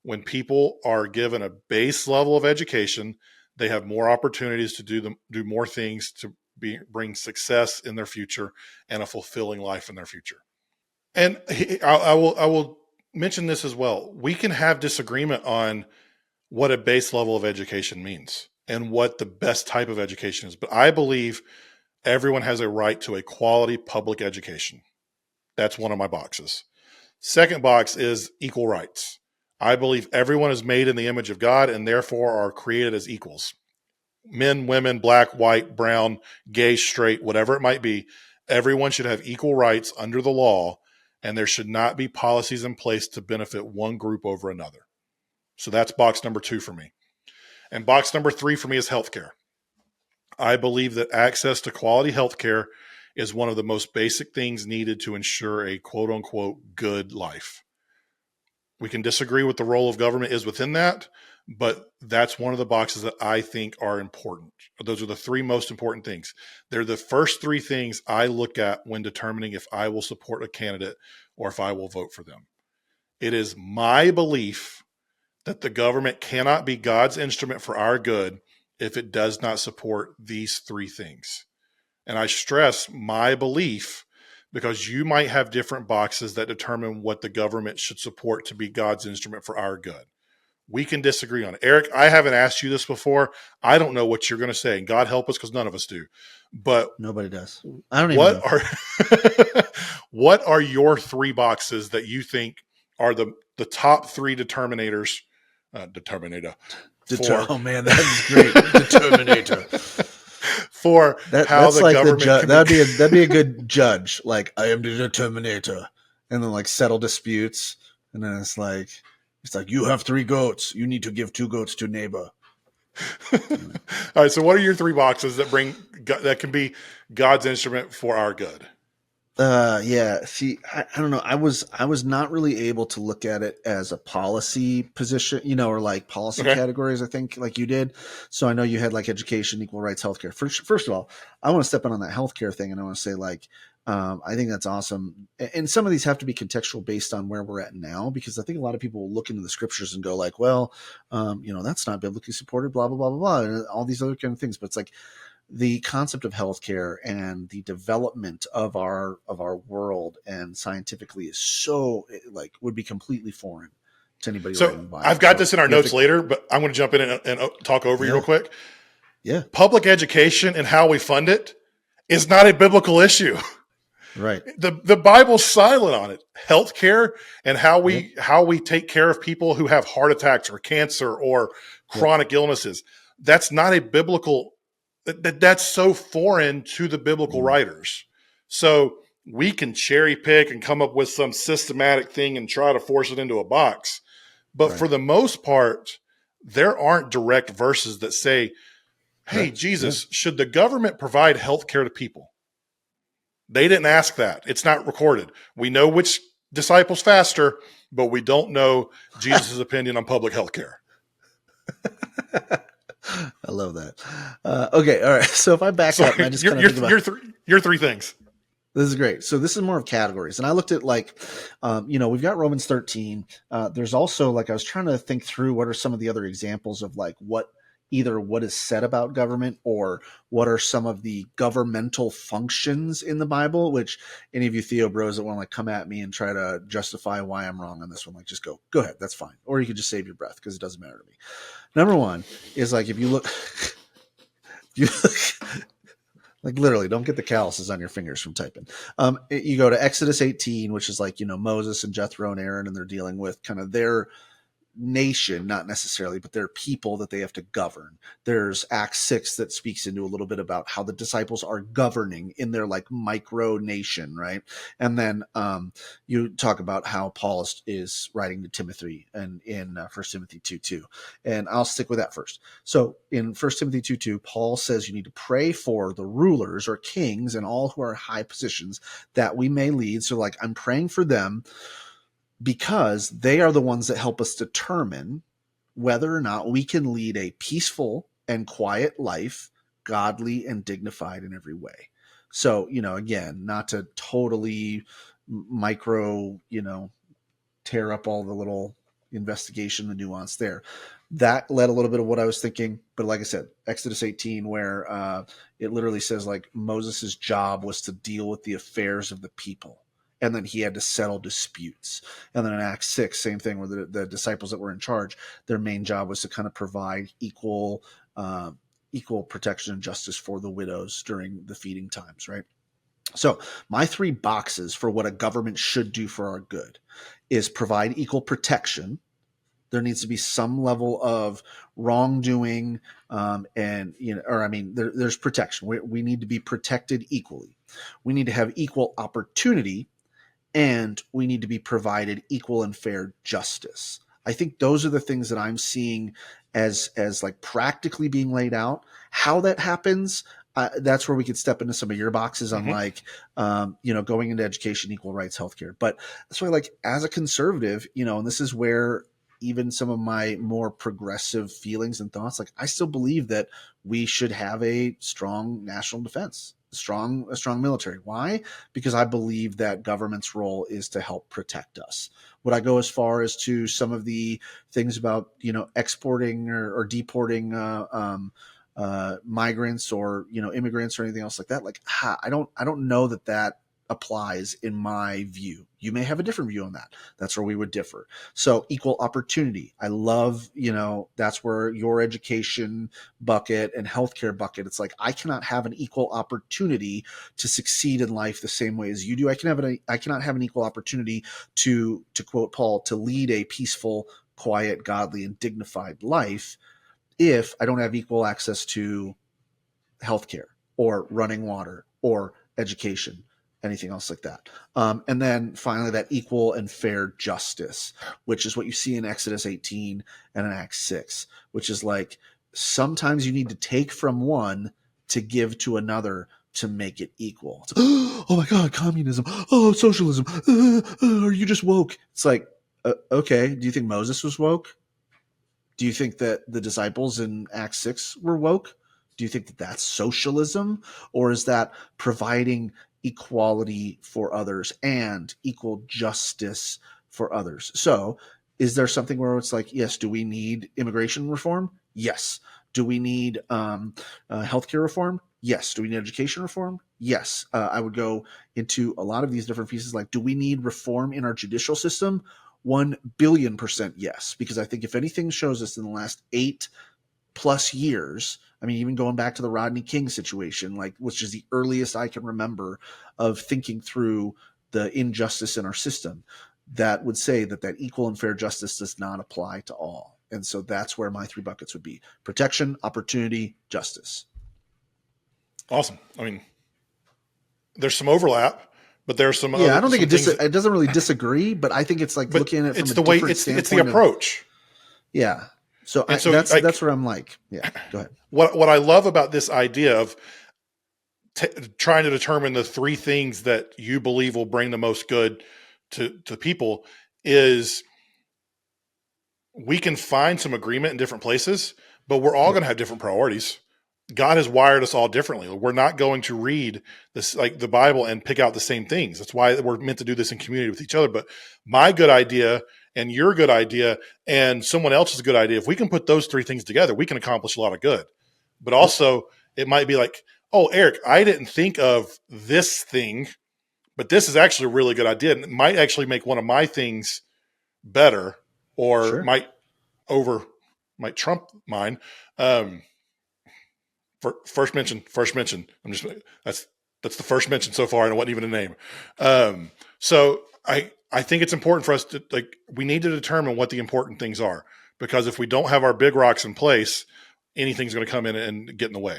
When people are given a base level of education, they have more opportunities to do more things to bring success in their future and a fulfilling life in their future. And I will mention this as well. We can have disagreement on what a base level of education means and what the best type of education is. But I believe everyone has a right to a quality public education. That's one of my boxes. Second box is equal rights. I believe everyone is made in the image of God and therefore are created as equals. Men, women, black, white, brown, gay, straight, whatever it might be, everyone should have equal rights under the law, and there should not be policies in place to benefit one group over another. So that's box number 2 for me. And box number 3 for me is healthcare. I believe that access to quality healthcare is one of the most basic things needed to ensure a quote unquote good life. We can disagree what the role of government is within that, but that's one of the boxes that I think are important. Those are the 3 most important things. They're the first 3 things I look at when determining if I will support a candidate or if I will vote for them. It is my belief that the government cannot be God's instrument for our good if it does not support these 3 things. And I stress my belief because you might have different boxes that determine what the government should support to be God's instrument for our good. We can disagree on it. Eric, I haven't asked you this before. I don't know what you're going to say. And God help us because none of us do. But nobody does. I don't even know. What are your 3 boxes that you think are the top 3 determinators? Oh man, that is great. Determinator. For how the like government that'd be a good judge. Like, I am the determinator, and then like settle disputes, and then it's like you have 3 goats. You need to give 2 goats to neighbor. All right. So what are your 3 boxes that can be God's instrument for our good? Yeah. See, I don't know. I was not really able to look at it as a policy position, or like policy categories, I think, like you did. So I know you had like education, equal rights, healthcare. First of all, I want to step in on that healthcare thing, and I want to say, like, I think that's awesome. And some of these have to be contextual based on where we're at now, because I think a lot of people will look into the scriptures and go like, well, that's not biblically supported, blah, blah, blah, blah, blah, and all these other kind of things. But it's like the concept of healthcare and the development of our world and scientifically is so like would be completely foreign to anybody So writing the Bible. I've got So this in our we have notes to, later, but I'm going to jump in and talk over you real quick. yeah, Public education and how we fund it is not a biblical issue. right. The Bible's silent on it. Healthcare and how Yep. we take care of people who have heart attacks or cancer or Yep. chronic illnesses. That's not a biblical. That's so foreign to the biblical writers. So we can cherry pick and come up with some systematic thing and try to force it into a box. But Right. for the most part, there aren't direct verses that say, hey, Correct. Jesus, should the government provide health care to people? They didn't ask that. It's not recorded. We know which disciples faster, but we don't know Jesus' opinion on public health care. I love that. Okay, all right. So if I back up and I just kind of think about your three things. this is great. So this is more of categories, and I looked at like, we've got Romans 13. There's also like I was trying to think through what are some of the other examples of like what is said about government or what are some of the governmental functions in the Bible. Which any of you Theo bros that want to like come at me and try to justify why I'm wrong on this one, like just go ahead, that's fine, or you could just save your breath because it doesn't matter to me. Number one is like if you look, like literally don't get the calluses on your fingers from typing. You go to Exodus 18, which is like, Moses and Jethro and Aaron, and they're dealing with kind of their nation, not necessarily, but their people that they have to govern. There's Acts 6 that speaks into a little bit about how the disciples are governing in their like micro nation, right? And then you talk about how Paul is writing to Timothy and in 1 Timothy 2:2. And I'll stick with that first. So in 1 Timothy 2:2, Paul says you need to pray for the rulers or kings and all who are high positions that we may lead. So like I'm praying for them because they are the ones that help us determine whether or not we can lead a peaceful and quiet life, godly and dignified in every way. So, again, not to totally micro, tear up all the little investigation, the nuance there. That led a little bit of what I was thinking. But like I said, Exodus 18, where it literally says like Moses' job was to deal with the affairs of the people. And then he had to settle disputes. And then in Acts 6, same thing, where the disciples that were in charge, their main job was to kind of provide equal protection and justice for the widows during the feeding times, right? So my three boxes for what a government should do for our good is provide equal protection. There needs to be some level of wrongdoing, there's protection. We need to be protected equally. We need to have equal opportunity, and we need to be provided equal and fair justice. I think those are the things that I'm seeing as like practically being laid out. How that happens, that's where we could step into some of your boxes on like, going into education, equal rights, healthcare. But that's why, like, as a conservative, and this is where even some of my more progressive feelings and thoughts, like I still believe that we should have a strong national defense, a strong military. Why? Because I believe that government's role is to help protect us. Would I go as far as to some of the things about, exporting or deporting migrants or, immigrants or anything else like that? Like, I don't know that applies in my view. You may have a different view on that. That's where we would differ. So equal opportunity. I love, that's where your education bucket and healthcare bucket. It's like, I cannot have an equal opportunity to succeed in life the same way as you do. I cannot have an equal opportunity to quote Paul, to lead a peaceful, quiet, godly, and dignified life if I don't have equal access to healthcare or running water or education, anything else like that. And then finally, that equal and fair justice, which is what you see in Exodus 18 and in Acts 6, which is like sometimes you need to take from one to give to another to make it equal. It's, oh my God, communism. Oh, socialism. Are you just woke? It's like, okay, do you think Moses was woke? Do you think that the disciples in Acts 6 were woke? Do you think that that's socialism? Or is that providing equality for others and equal justice for others. So is there something where it's like, yes, do we need immigration reform? Yes. Do we need healthcare reform? Yes. Do we need education reform? Yes. I would go into a lot of these different pieces. Like, do we need reform in our judicial system? 1,000,000,000% yes. Because I think if anything shows us in the last 8+ years, I mean, even going back to the Rodney King situation, like, which is the earliest I can remember of thinking through the injustice in our system, that would say that equal and fair justice does not apply to all. And so that's where my 3 buckets would be: protection, opportunity, justice. Awesome. I mean, there's some overlap, but there's some Yeah, other, I don't think it doesn't really disagree, but I think it's like looking at it from it's a the way different it's standpoint. the approach. Yeah. So, And so that's where I'm like, yeah, go ahead. What I love about this idea of trying to determine the 3 things that you believe will bring the most good to people is we can find some agreement in different places, but we're all going to have different priorities. God has wired us all differently. We're not going to read this, like the Bible, and pick out the same things. That's why we're meant to do this in community with each other. But my good idea and your good idea and someone else's good idea, if we can put those 3 things together, we can accomplish a lot of good. But also it might be like, oh, Eric, I didn't think of this thing, but this is actually a really good idea. And it might actually make one of my things better, or Sure. might trump mine. First mention. I'm just that's the first mention so far, and it wasn't even a name. So I think it's important for us to, like, we need to determine what the important things are, because if we don't have our big rocks in place, anything's going to come in and get in the way.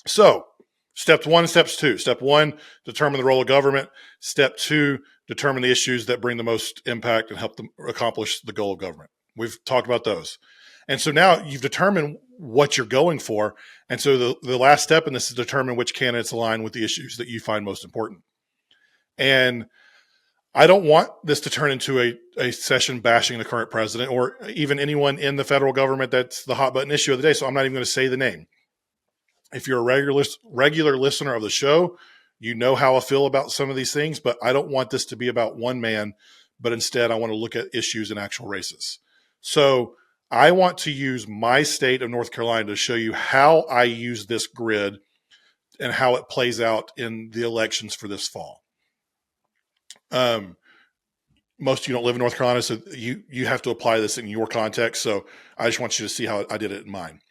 So step 1 and steps 2. Step 1, determine the role of government. Step 2, determine the issues that bring the most impact and help them accomplish the goal of government. We've talked about those. And so now you've determined what you're going for. And so the last step in this is determine which candidates align with the issues that you find most important. And I don't want this to turn into a session bashing the current president or even anyone in the federal government that's the hot button issue of the day. So I'm not even going to say the name. If you're a regular listener of the show, you know how I feel about some of these things, but I don't want this to be about one man, but instead I want to look at issues in actual races. So I want to use my state of North Carolina to show you how I use this grid and how it plays out in the elections for this fall. Most of you don't live in North Carolina, so you have to apply this in your context. So I just want you to see how I did it in mine.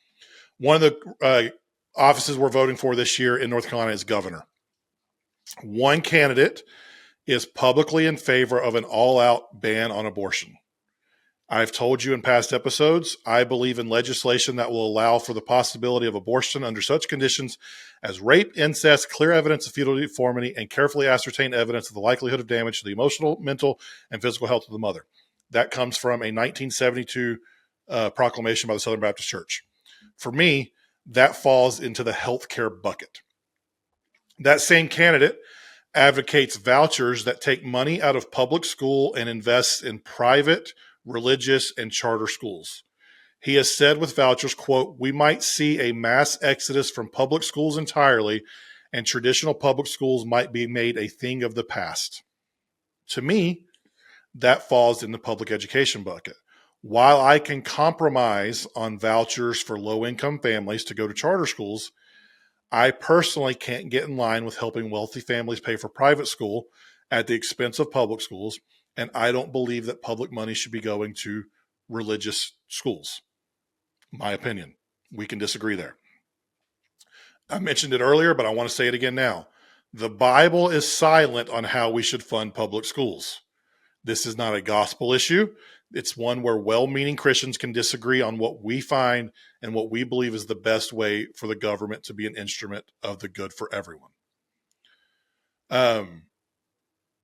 One of the offices we're voting for this year in North Carolina is governor. One candidate is publicly in favor of an all-out ban on abortion. I've told you in past episodes, I believe in legislation that will allow for the possibility of abortion under such conditions as rape, incest, clear evidence of fetal deformity, and carefully ascertained evidence of the likelihood of damage to the emotional, mental, and physical health of the mother. That comes from a 1972 proclamation by the Southern Baptist Church. For me, that falls into the healthcare bucket. That same candidate advocates vouchers that take money out of public school and invests in private, religious, and charter schools. He has said with vouchers, quote, "We might see a mass exodus from public schools entirely, and traditional public schools might be made a thing of the past." To me, that falls in the public education bucket. While I can compromise on vouchers for low-income families to go to charter schools, I personally can't get in line with helping wealthy families pay for private school at the expense of public schools, and I don't believe that public money should be going to religious schools. My opinion. We can disagree there. I mentioned it earlier, but I want to say it again now. The Bible is silent on how we should fund public schools. This is not a gospel issue. It's one where well-meaning Christians can disagree on what we find and what we believe is the best way for the government to be an instrument of the good for everyone.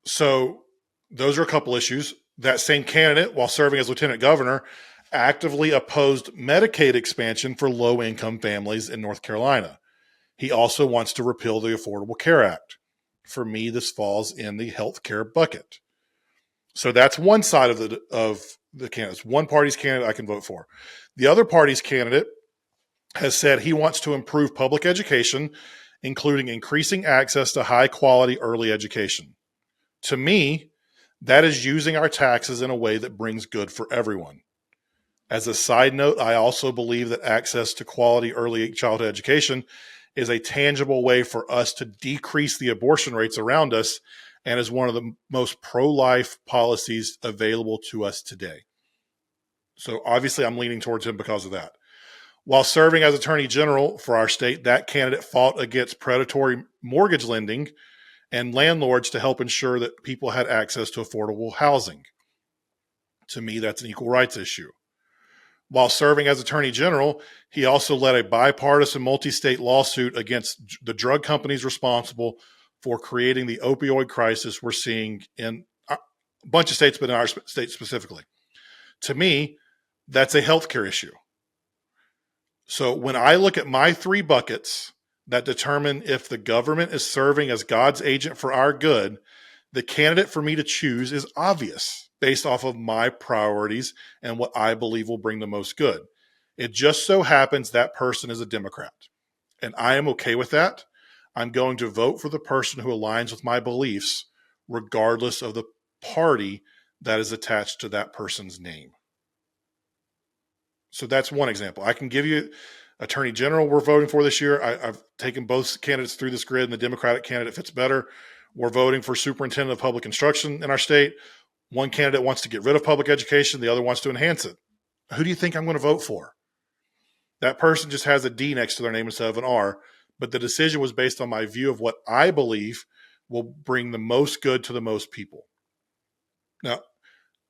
So those are a couple issues. That same candidate, while serving as lieutenant governor, actively opposed Medicaid expansion for low-income families in North Carolina. He also wants to repeal the Affordable Care Act. For me, this falls in the healthcare bucket. So that's one side of the candidates. One party's candidate I can vote for. The other party's candidate has said he wants to improve public education including increasing access to high quality early education. To me, that is using our taxes in a way that brings good for everyone. As a side note, I also believe that access to quality early childhood education is a tangible way for us to decrease the abortion rates around us and is one of the most pro-life policies available to us today. So obviously I'm leaning towards him because of that. While serving as Attorney General for our state, that candidate fought against predatory mortgage lending and landlords to help ensure that people had access to affordable housing. To me, that's an equal rights issue. While serving as Attorney General, he also led a bipartisan multi-state lawsuit against the drug companies responsible for creating the opioid crisis we're seeing in a bunch of states, but in our state specifically. To me, that's a healthcare issue. So when I look at my three buckets that determine if the government is serving as God's agent for our good, the candidate for me to choose is obvious based off of my priorities and what I believe will bring the most good. It just so happens that person is a Democrat, and I am okay with that. I'm going to vote for the person who aligns with my beliefs, regardless of the party that is attached to that person's name. So that's one example. I can give you Attorney General we're voting for this year. I've taken both candidates through this grid, and the Democratic candidate fits better. We're voting for superintendent of public instruction in our state. One candidate wants to get rid of public education. The other wants to enhance it. Who do you think I'm going to vote for? That person just has a D next to their name instead of an R, but the decision was based on my view of what I believe will bring the most good to the most people. Now,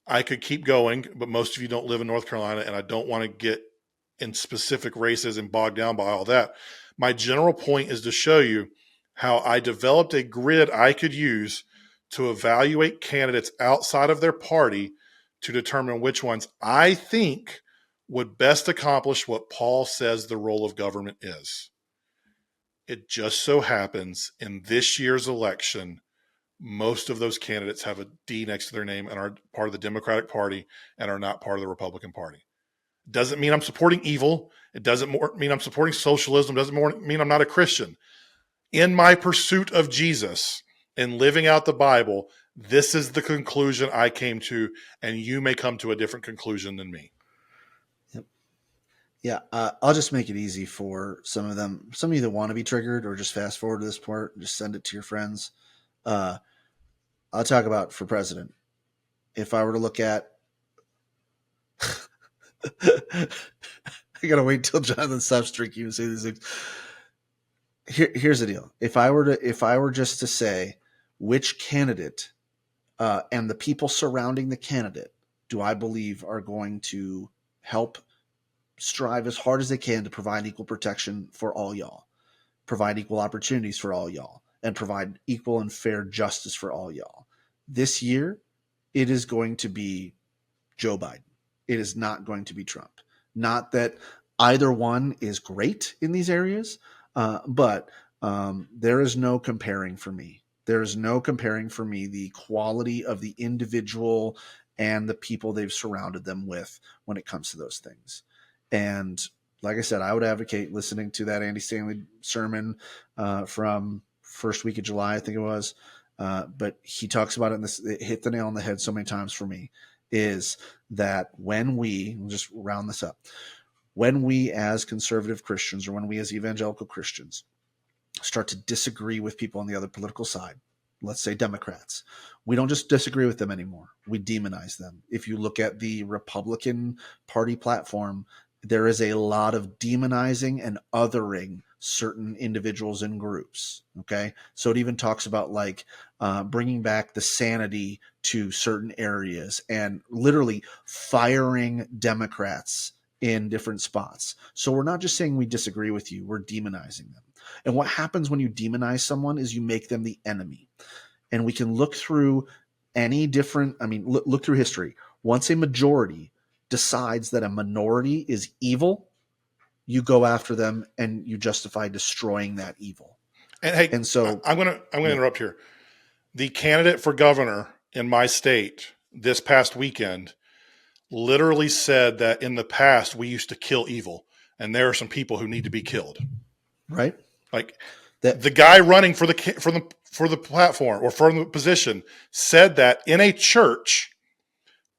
I could keep going, but most of you don't live in North Carolina, and I don't want to get in specific races and bogged down by all that. My general point is to show you how I developed a grid I could use to evaluate candidates outside of their party to determine which ones I think would best accomplish what Paul says the role of government is. It just so happens in this year's election, most of those candidates have a D next to their name and are part of the Democratic Party and are not part of the Republican Party. Doesn't mean I'm supporting evil. It doesn't mean I'm supporting socialism. Doesn't mean I'm not a Christian. In my pursuit of Jesus and living out the Bible, this is the conclusion I came to, and you may come to a different conclusion than me. Yep. Yeah, I'll just make it easy for some of them. Some of you that want to be triggered or just fast forward to this part and just send it to your friends. I'll talk about for president. If I were to look at, I gotta wait till Jonathan stops drinking and say these things. Here's the deal. If I were just to say which candidate and the people surrounding the candidate do I believe are going to help strive as hard as they can to provide equal protection for all y'all, provide equal opportunities for all y'all, and provide equal and fair justice for all y'all. This year, it is going to be Joe Biden. It is not going to be Trump. Not that either one is great in these areas, but there is no comparing for me. There is no comparing for me the quality of the individual and the people they've surrounded them with when it comes to those things. And like I said, I would advocate listening to that Andy Stanley sermon from first week of July, I think it was. But he talks about it, and it hit the nail on the head so many times for me, is that we'll just round this up, when we as conservative Christians or when we as evangelical Christians start to disagree with people on the other political side, let's say Democrats, we don't just disagree with them anymore. We demonize them. If you look at the Republican Party platform, there is a lot of demonizing and othering certain individuals and groups. Okay. So it even talks about bringing back the sanity to certain areas and literally firing Democrats in different spots. So we're not just saying we disagree with you, we're demonizing them. And what happens when you demonize someone is you make them the enemy. And we can look through look through history. Once a majority decides that a minority is evil, you go after them and you justify destroying that evil. And so I'm going to interrupt here. The candidate for governor in my state this past weekend literally said that in the past we used to kill evil, and there are some people who need to be killed. Right. The guy running for the platform or for the position said that in a church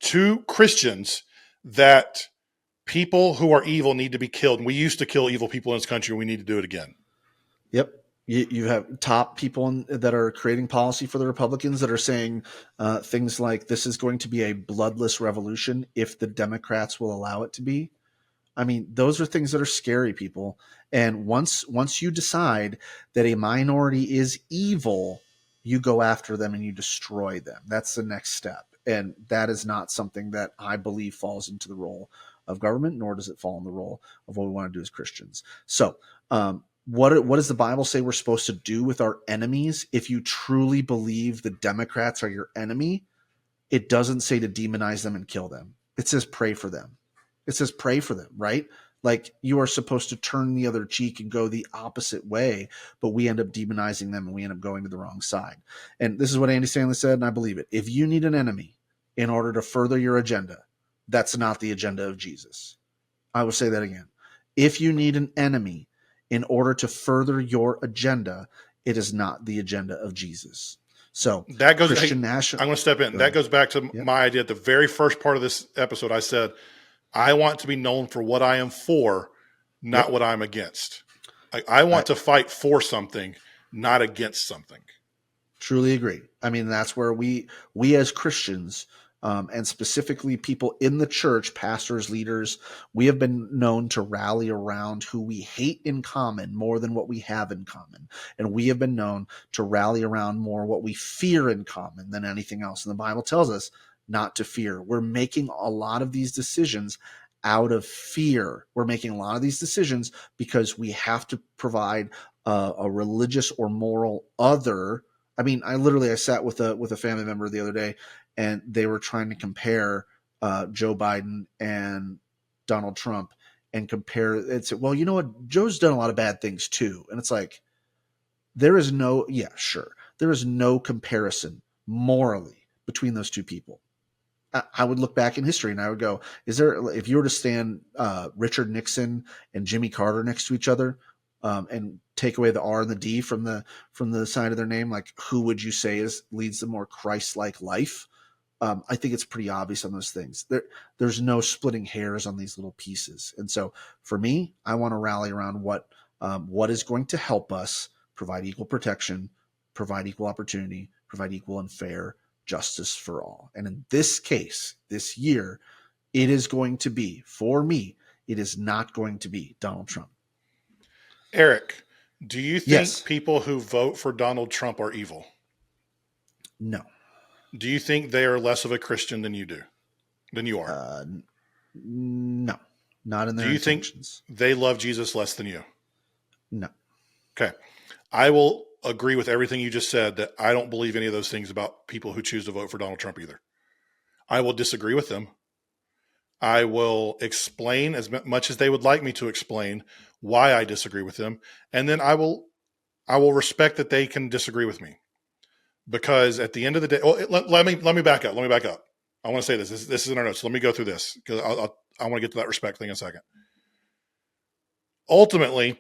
to Christians that people who are evil need to be killed. And we used to kill evil people in this country. And we need to do it again. Yep. You have top people that are creating policy for the Republicans that are saying things like this is going to be a bloodless revolution if the Democrats will allow it to be. I mean, those are things that are scary, people. And once you decide that a minority is evil, you go after them and you destroy them. That's the next step. And that is not something that I believe falls into the role of government, nor does it fall in the role of what we want to do as Christians. So, what does the Bible say we're supposed to do with our enemies? If you truly believe the Democrats are your enemy, it doesn't say to demonize them and kill them. It says pray for them. It says pray for them, right? Like you are supposed to turn the other cheek and go the opposite way, but we end up demonizing them and we end up going to the wrong side. And this is what Andy Stanley said, and I believe it. If you need an enemy in order to further your agenda, that's not the agenda of Jesus. I will say that again. If you need an enemy in order to further your agenda, it is not the agenda of Jesus. So that goes. Christian Hey, national. I'm going to step in. That goes back to my idea at the very first part of this episode. I said, I want to be known for what I am for, not what I'm against. I want to fight for something, not against something. Truly agree. I mean, that's where we as Christians, and specifically people in the church, pastors, leaders, we have been known to rally around who we hate in common more than what we have in common. And we have been known to rally around more what we fear in common than anything else. And the Bible tells us not to fear. We're making a lot of these decisions out of fear. We're making a lot of these decisions because we have to provide a religious or moral other. I mean, I sat with a family member the other day, and they were trying to compare Joe Biden and Donald Trump and compare it. Well, you know what? Joe's done a lot of bad things too. And it's like, there is no comparison morally between those two people. I would look back in history and I would go, if you were to stand Richard Nixon and Jimmy Carter next to each other, and take away the R and the D from the side of their name, like who would you say leads the more Christ-like life? I think it's pretty obvious on those things. There's no splitting hairs on these little pieces. And so for me, I want to rally around what is going to help us provide equal protection, provide equal opportunity, provide equal and fair justice for all. And in this case, this year, it is going to be, for me, it is not going to be Donald Trump. Eric, do you think people who vote for Donald Trump are evil? No. Do you think they are less of a Christian than you are? No, not in their intentions. Do you think they love Jesus less than you? No. Okay. I will agree with everything you just said, that I don't believe any of those things about people who choose to vote for Donald Trump either. I will disagree with them. I will explain as much as they would like me to explain why I disagree with them. And then I will respect that they can disagree with me, because at the end of the day, let me back up. I want to say this is in our notes. Let me go through this because I want to get to that respect thing in a second. Ultimately,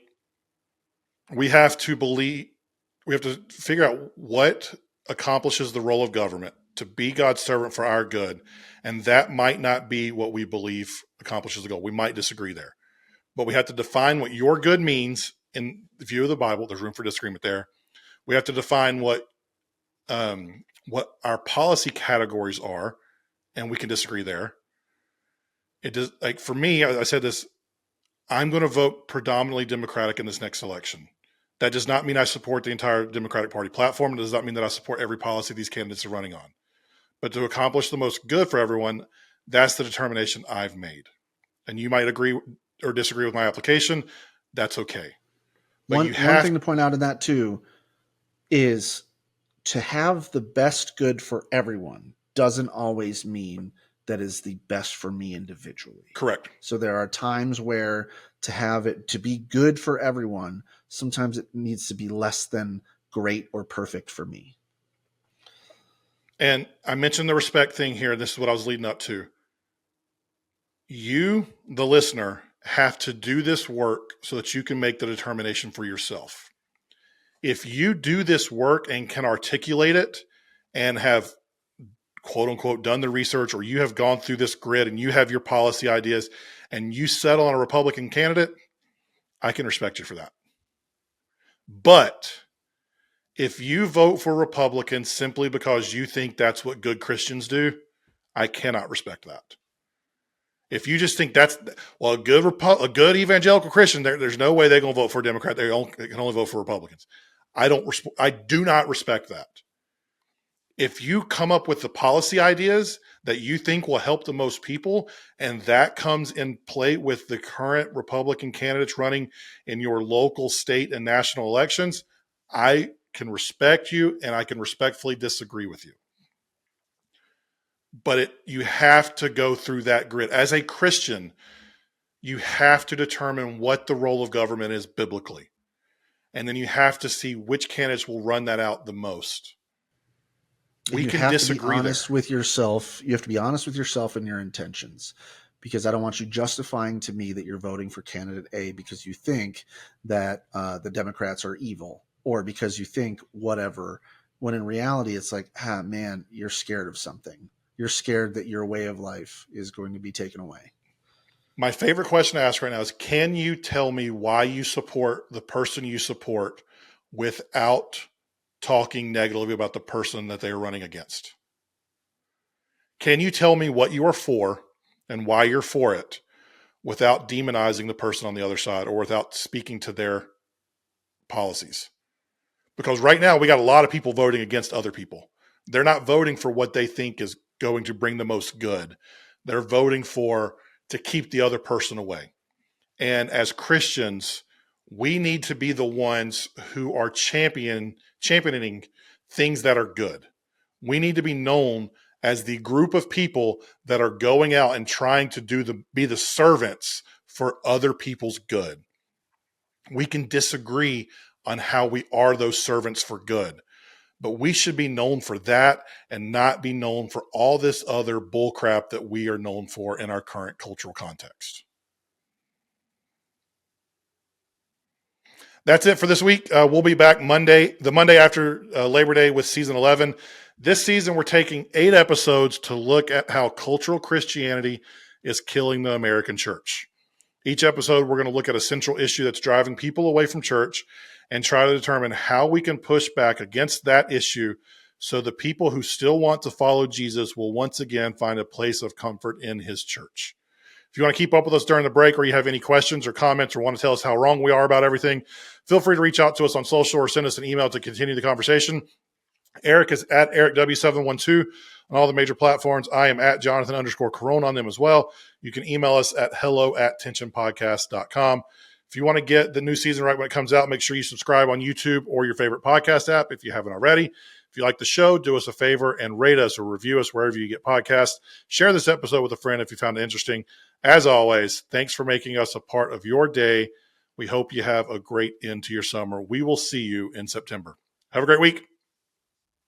we have to figure out what accomplishes the role of government to be God's servant for our good. And that might not be what we believe accomplishes the goal. We might disagree there, but we have to define what your good means in the view of the Bible. There's room for disagreement there. We have to define what our policy categories are, and we can disagree there. It does, like for me, I said this, I'm going to vote predominantly Democratic in this next election. That does not mean I support the entire Democratic Party platform. It does not mean that I support every policy these candidates are running on. But to accomplish the most good for everyone, that's the determination I've made. And you might agree or disagree with my application. That's okay. But one thing to point out in that too is to have the best good for everyone doesn't always mean that is the best for me individually. Correct. So there are times where to have it to be good for everyone, sometimes it needs to be less than great or perfect for me. And I mentioned the respect thing here. This is what I was leading up to. You, the listener, have to do this work so that you can make the determination for yourself. if you do this work and can articulate it and have quote unquote done the research, or you have gone through this grid and you have your policy ideas and you settle on a Republican candidate, I can respect you for that. But if you vote for Republicans simply because you think that's what good Christians do, I cannot respect that. If you just think that's, well, a good evangelical Christian, there's no way they're going to vote for a Democrat. They can only vote for Republicans. I do not respect that. If you come up with the policy ideas that you think will help the most people, and that comes in play with the current Republican candidates running in your local, state, and national elections, I can respect you and I can respectfully disagree with you. But you have to go through that grid. As a Christian, you have to determine what the role of government is biblically. And then you have to see which candidates will run that out the most. We can disagree there. You have to be honest with yourself. You have to be honest with yourself and your intentions, because I don't want you justifying to me that you're voting for candidate A because you think that the Democrats are evil, or because you think whatever, when in reality it's like, man, you're scared of something. You're scared that your way of life is going to be taken away. My favorite question to ask right now is, can you tell me why you support the person you support without talking negatively about the person that they are running against? Can you tell me what you are for and why you're for it without demonizing the person on the other side or without speaking to their policies? Because right now we got a lot of people voting against other people. They're not voting for what they think is going to bring the most good. They're voting to keep the other person away. And as Christians, we need to be the ones who are championing things that are good. We need to be known as the group of people that are going out and trying to be the servants for other people's good. We can disagree on how we are those servants for good, but we should be known for that and not be known for all this other bullcrap that we are known for in our current cultural context. That's it for this week. We'll be back the Monday after Labor Day with season 11. This season, we're taking 8 episodes to look at how cultural Christianity is killing the American church. Each episode, we're going to look at a central issue that's driving people away from church and try to determine how we can push back against that issue so the people who still want to follow Jesus will once again find a place of comfort in his church. If you want to keep up with us during the break, or you have any questions or comments or want to tell us how wrong we are about everything, feel free to reach out to us on social or send us an email to continue the conversation. Eric is at EricW712 on all the major platforms. I am at Jonathan_Corona on them as well. You can email us at hello@tensionpodcast.com. If you want to get the new season right when it comes out, make sure you subscribe on YouTube or your favorite podcast app if you haven't already. If you like the show, do us a favor and rate us or review us wherever you get podcasts. Share this episode with a friend if you found it interesting. As always, thanks for making us a part of your day. We hope you have a great end to your summer. We will see you in September. Have a great week.